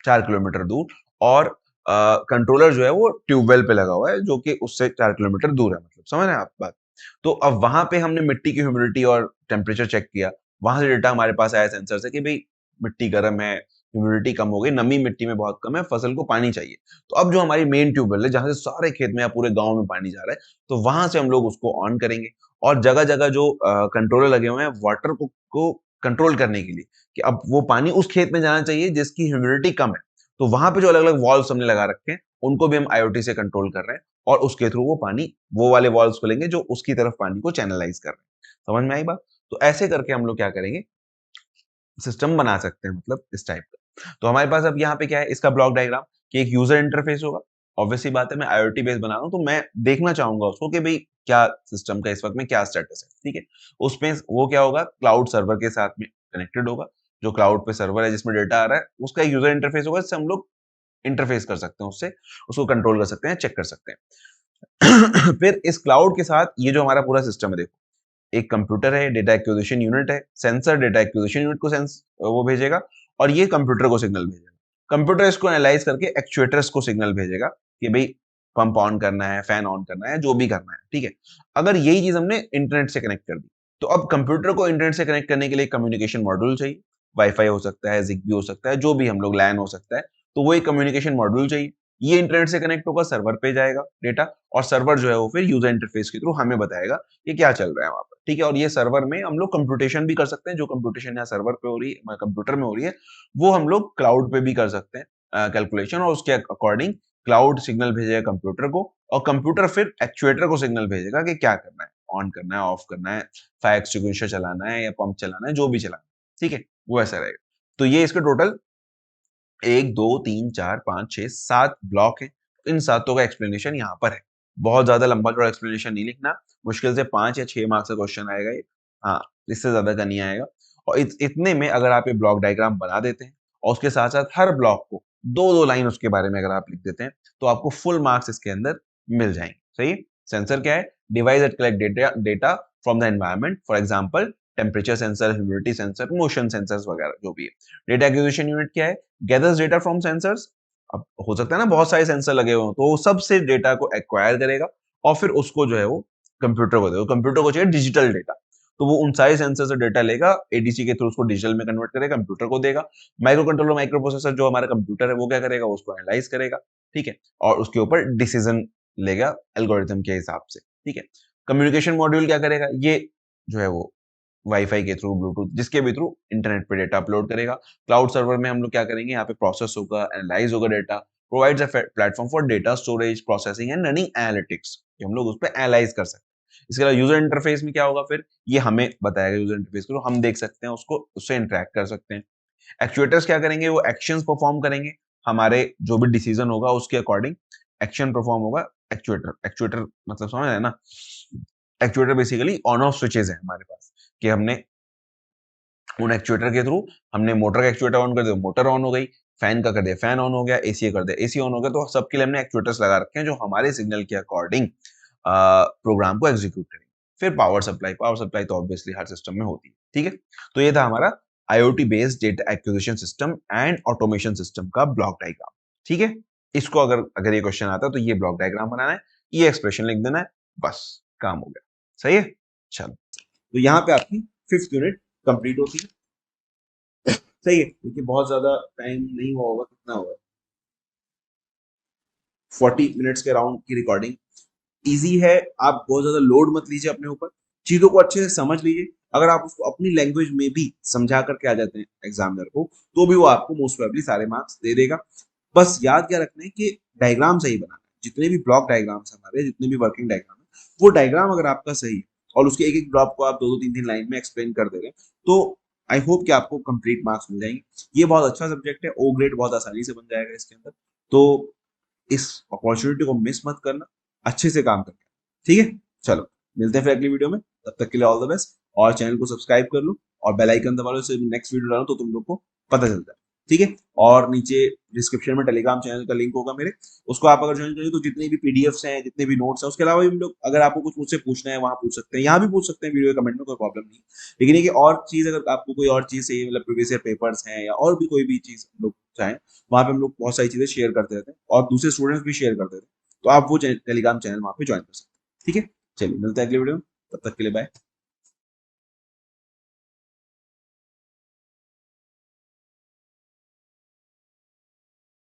4 किलोमीटर दूर, और कंट्रोलर जो है वो ट्यूबवेल पे लगा हुआ है जो कि उससे 4 किलोमीटर दूर है, मतलब समझ रहे हैं आप बात। तो अब वहां पे हमने मिट्टी की ह्यूमिडिटी और टेम्परेचर चेक किया, वहां से डेटा हमारे पास आया सेंसर से कि भाई मिट्टी गर्म है, ह्यूमिडिटी कम हो गई, नमी मिट्टी में बहुत कम है, फसल को पानी चाहिए। तो अब जो हमारी मेन ट्यूबवेल है जहां से सारे खेत में या पूरे गांव में पानी जा रहा है, तो वहां से हम लोग उसको ऑन करेंगे, और जगह जगह जो कंट्रोलर लगे हुए हैं वाटर को कंट्रोल करने के लिए, कि अब वो पानी उस खेत में जाना चाहिए जिसकी ह्यूमिडिटी कम है, तो वहां पे जो अलग अलग वॉल्व्स हमने लगा रखे हैं उनको भी हम आईओटी से कंट्रोल कर रहे हैं, और उसके थ्रू वो पानी वो वाले वॉल्व्स खोलेंगे जो उसकी तरफ पानी को चैनलाइज कर रहे हैं। समझ में आई बात? तो ऐसे करके हम लोग क्या करेंगे, सिस्टम बना सकते हैं, मतलब इस टाइप का। तो हमारे पास अब यहाँ पे क्या है, इसका ब्लॉक डायग्राम, कि एक यूजर इंटरफेस होगा। ऑब्वियस सी बात है, मैं आईओटी बेस बना रहा हूँ तो मैं देखना चाहूंगा उसको कि भाई क्या सिस्टम का इस वक्त में क्या स्टेटस है, ठीक है। उसमें वो क्या होगा, क्लाउड सर्वर के साथ में कनेक्टेड होगा, जो क्लाउड पे सर्वर है जिसमें डेटा आ रहा है उसका एक यूजर इंटरफेस होगा, जिससे हम लोग इंटरफेस कर सकते हैं उससे, उसको कंट्रोल कर सकते हैं, चेक कर सकते हैं। फिर इस क्लाउड के साथ ये जो हमारा पूरा सिस्टम है, देखो एक कंप्यूटर है, डेटा एक्विजिशन यूनिट है, सेंसर डेटा एक्विजिशन यूनिट को सेंस वो भेजेगा, और ये कंप्यूटर को सिग्नल भेजेगा, कंप्यूटर इसको एनालाइज करके एक्चुएटर्स को सिग्नल भेजेगा कि भाई पंप ऑन करना है, फैन ऑन करना है, जो भी करना है, ठीक है। अगर यही चीज हमने इंटरनेट से कनेक्ट कर दी, तो अब कंप्यूटर को इंटरनेट से कनेक्ट करने के लिए कम्युनिकेशन मॉड्यूल चाहिए, वाईफाई हो सकता है, जिगबी हो सकता है, जो भी हम लोग लैन हो सकता है, तो वो एक कम्युनिकेशन मॉड्यूल चाहिए। ये इंटरनेट से कनेक्ट होगा, सर्वर पे जाएगा डेटा, और सर्वर जो है वो फिर यूजर इंटरफेस के थ्रू हमें बताएगा कि क्या चल रहा है वहां पर, ठीक है। और ये सर्वर में हम लोग कंप्यूटेशन भी कर सकते हैं, जो कंप्यूटेशन यहाँ सर्वर पे हो रही है, कंप्यूटर में हो रही है, वो हम लोग क्लाउड पे भी कर सकते हैं कैलकुलेशन, और उसके अकॉर्डिंग क्लाउड सिग्नल भेजेगा कंप्यूटर को, और कंप्यूटर फिर एक्चुएटर को सिग्नल भेजेगा कि क्या करना है, ऑन करना है, ऑफ करना है, फायर एक्सटिंग्विशर चलाना है या पंप चलाना है, जो भी चलाना है, ठीक है, वो ऐसा रहेगा। तो ये इसके टोटल 1 2 3 4 5 6 7 ब्लॉक है। इन सातों का एक्सप्लेनेशन यहाँ पर है। बहुत ज्यादा लंबा चौड़ा एक्सप्लेनेशन नहीं लिखना, मुश्किल से 5 या 6 मार्क्स का क्वेश्चन आएगा ये, हाँ, इससे ज्यादा का नहीं आएगा। और इतने में अगर आप ये ब्लॉक डायग्राम बना देते हैं, और उसके साथ साथ हर ब्लॉक को 2 2 लाइन उसके बारे में अगर आप लिख देते हैं, तो आपको फुल मार्क्स इसके अंदर मिल जाएंगे। सही है? सेंसर क्या है? Device that collect data from the environment, for example temperature sensor, humidity sensor, motion sensors वगैरह जो भी है। डेटा एक्विजिशन यूनिट क्या है? Gathers data from sensors. अब हो सकता है ना बहुत सारे सेंसर लगे हुए हो, तो वो सबसे डेटा को एक्वायर करेगा, और फिर उसको जो है वो कंप्यूटर को देगा। कंप्यूटर को चाहिए डिजिटल डेटा, तो वो उन सारे सेंसर से डेटा लेगा, एडीसी के थ्रू उसको डिजिटल में कन्वर्ट करेगा, कंप्यूटर को देगा। माइक्रो कंट्रोलर, माइक्रो प्रोसेसर जो हमारा कंप्यूटर है वो क्या करेगा, उसको एनालाइज करेगा, ठीक है, और उसके ऊपर डिसीजन लेगा एल्गोरिथम के हिसाब से, ठीक है। कम्युनिकेशन मॉड्यूल क्या करेगा, ये जो है वो वाईफाई के थ्रू, ब्लूटूथ, जिसके भी थ्रू इंटरनेट पे डेटा अपलोड करेगा। क्लाउड सर्वर में हम लोग क्या करेंगे, यहाँ पे प्रोसेस होगा, एनालाइज होगा data, provides a platform for data storage, processing and running analytics, कि हम लोग उस पर एनालाइज कर सकते हैं। इसके अलावा यूजर इंटरफेस में क्या होगा, फिर ये हमें बताएगा, यूजर इंटरफेस को हम देख सकते हैं, उसको उससे इंटरेक्ट कर सकते हैं। एक्चुएटर्स क्या करेंगे, वो एक्शंस परफॉर्म करेंगे, हमारे जो भी डिसीजन होगा उसके अकॉर्डिंग एक्शन परफॉर्म होगा। एक्चुएटर, एक्चुएटर मतलब समझ रहे हैं ना, actuator basically on off switches है हमारे पास, कि हमने उन एक्चुएटर के थ्रू हमने मोटर का एक्चुएटर ऑन कर दिया, मोटर ऑन हो गई, फैन का कर दिया, फैन ऑन हो गया, एसी कर दिया, एसी ऑन हो गया। तो सबके लिए हमने एक्चुएटर्स लगा रखे हैं जो हमारे सिग्नल के अकॉर्डिंग प्रोग्राम को एग्जीक्यूट करेंगे। फिर पावर सप्लाई, पावर सप्लाई तो ऑब्वियसली हर सिस्टम में होती है, ठीक है। तो ये था हमारा IoT based data acquisition system and automation system का ब्लॉक डायग्राम, ठीक है। इसको अगर अगर ये क्वेश्चन आता है तो ये ब्लॉक डायग्राम बनाना है, ये एक्सप्रेशन लिख देना है, बस काम हो गया। सही है, चलो। तो यहाँ पे आपकी 5th यूनिट कंप्लीट होती है। सही है, देखिए बहुत ज्यादा टाइम नहीं हुआ होगा, कितना होगा, 40 मिनट्स के राउंड की रिकॉर्डिंग। इजी है, आप बहुत ज्यादा लोड मत लीजिए अपने ऊपर, चीजों को अच्छे से समझ लीजिए। अगर आप उसको अपनी लैंग्वेज में भी समझा करके आ जाते हैं एग्जामिनर को, तो भी वो आपको मोस्ट प्रोबेबली सारे मार्क्स दे देगा। बस याद क्या रखना है कि डायग्राम सही बनाना है। जितने भी ब्लॉक डायग्राम्स हमारे, जितने भी वर्किंग डायग्राम है, वो डायग्राम अगर आपका सही है और उसके एक एक ब्लॉक को आप 2 2 3 3 लाइन में एक्सप्लेन कर दे रहे हैं, तो आई होप कि आपको कंप्लीट मार्क्स मिल जाएंगे। ये बहुत अच्छा सब्जेक्ट है, ओ ग्रेड बहुत आसानी से बन जाएगा इसके अंदर। तो इस अपॉर्चुनिटी को मिस मत करना, अच्छे से काम करके, ठीक है। चलो मिलते हैं फिर अगली वीडियो में, तब तक के लिए ऑल द बेस्ट, और चैनल को सब्सक्राइब कर लो और बेल आइकन दबा लो, इससे नेक्स्ट वीडियो डालो तो तुम लोग को पता चलता है, ठीक है। और नीचे डिस्क्रिप्शन में टेलीग्राम चैनल का लिंक होगा मेरे, उसको आप अगर ज्वाइन करें तो जितने भी पीडीएफ्स हैं, जितने भी नोट्स हैं, उसके अलावा भी हम लोग, अगर आपको कुछ मुझसे पूछना है वहां पूछ सकते हैं, यहाँ भी पूछ सकते हैं वीडियो कमेंट में, कोई प्रॉब्लम नहीं। लेकिन ये कि और चीज, अगर आपको कोई और चीज चाहिए, मतलब प्रीवियस ईयर पेपर्स हैं या और भी कोई भी चीज हम लोग चाहें, वहाँ पे हम लोग बहुत सारी चीजें शेयर करते रहते हैं और दूसरे स्टूडेंट्स भी शेयर करते रहते हैं, तो आप वो टेलीग्राम चैनल वहाँ पे ज्वाइन कर सकते हैं, ठीक है। चलिए मिलते हैं अगले वीडियो में, तब तक के लिए बाय।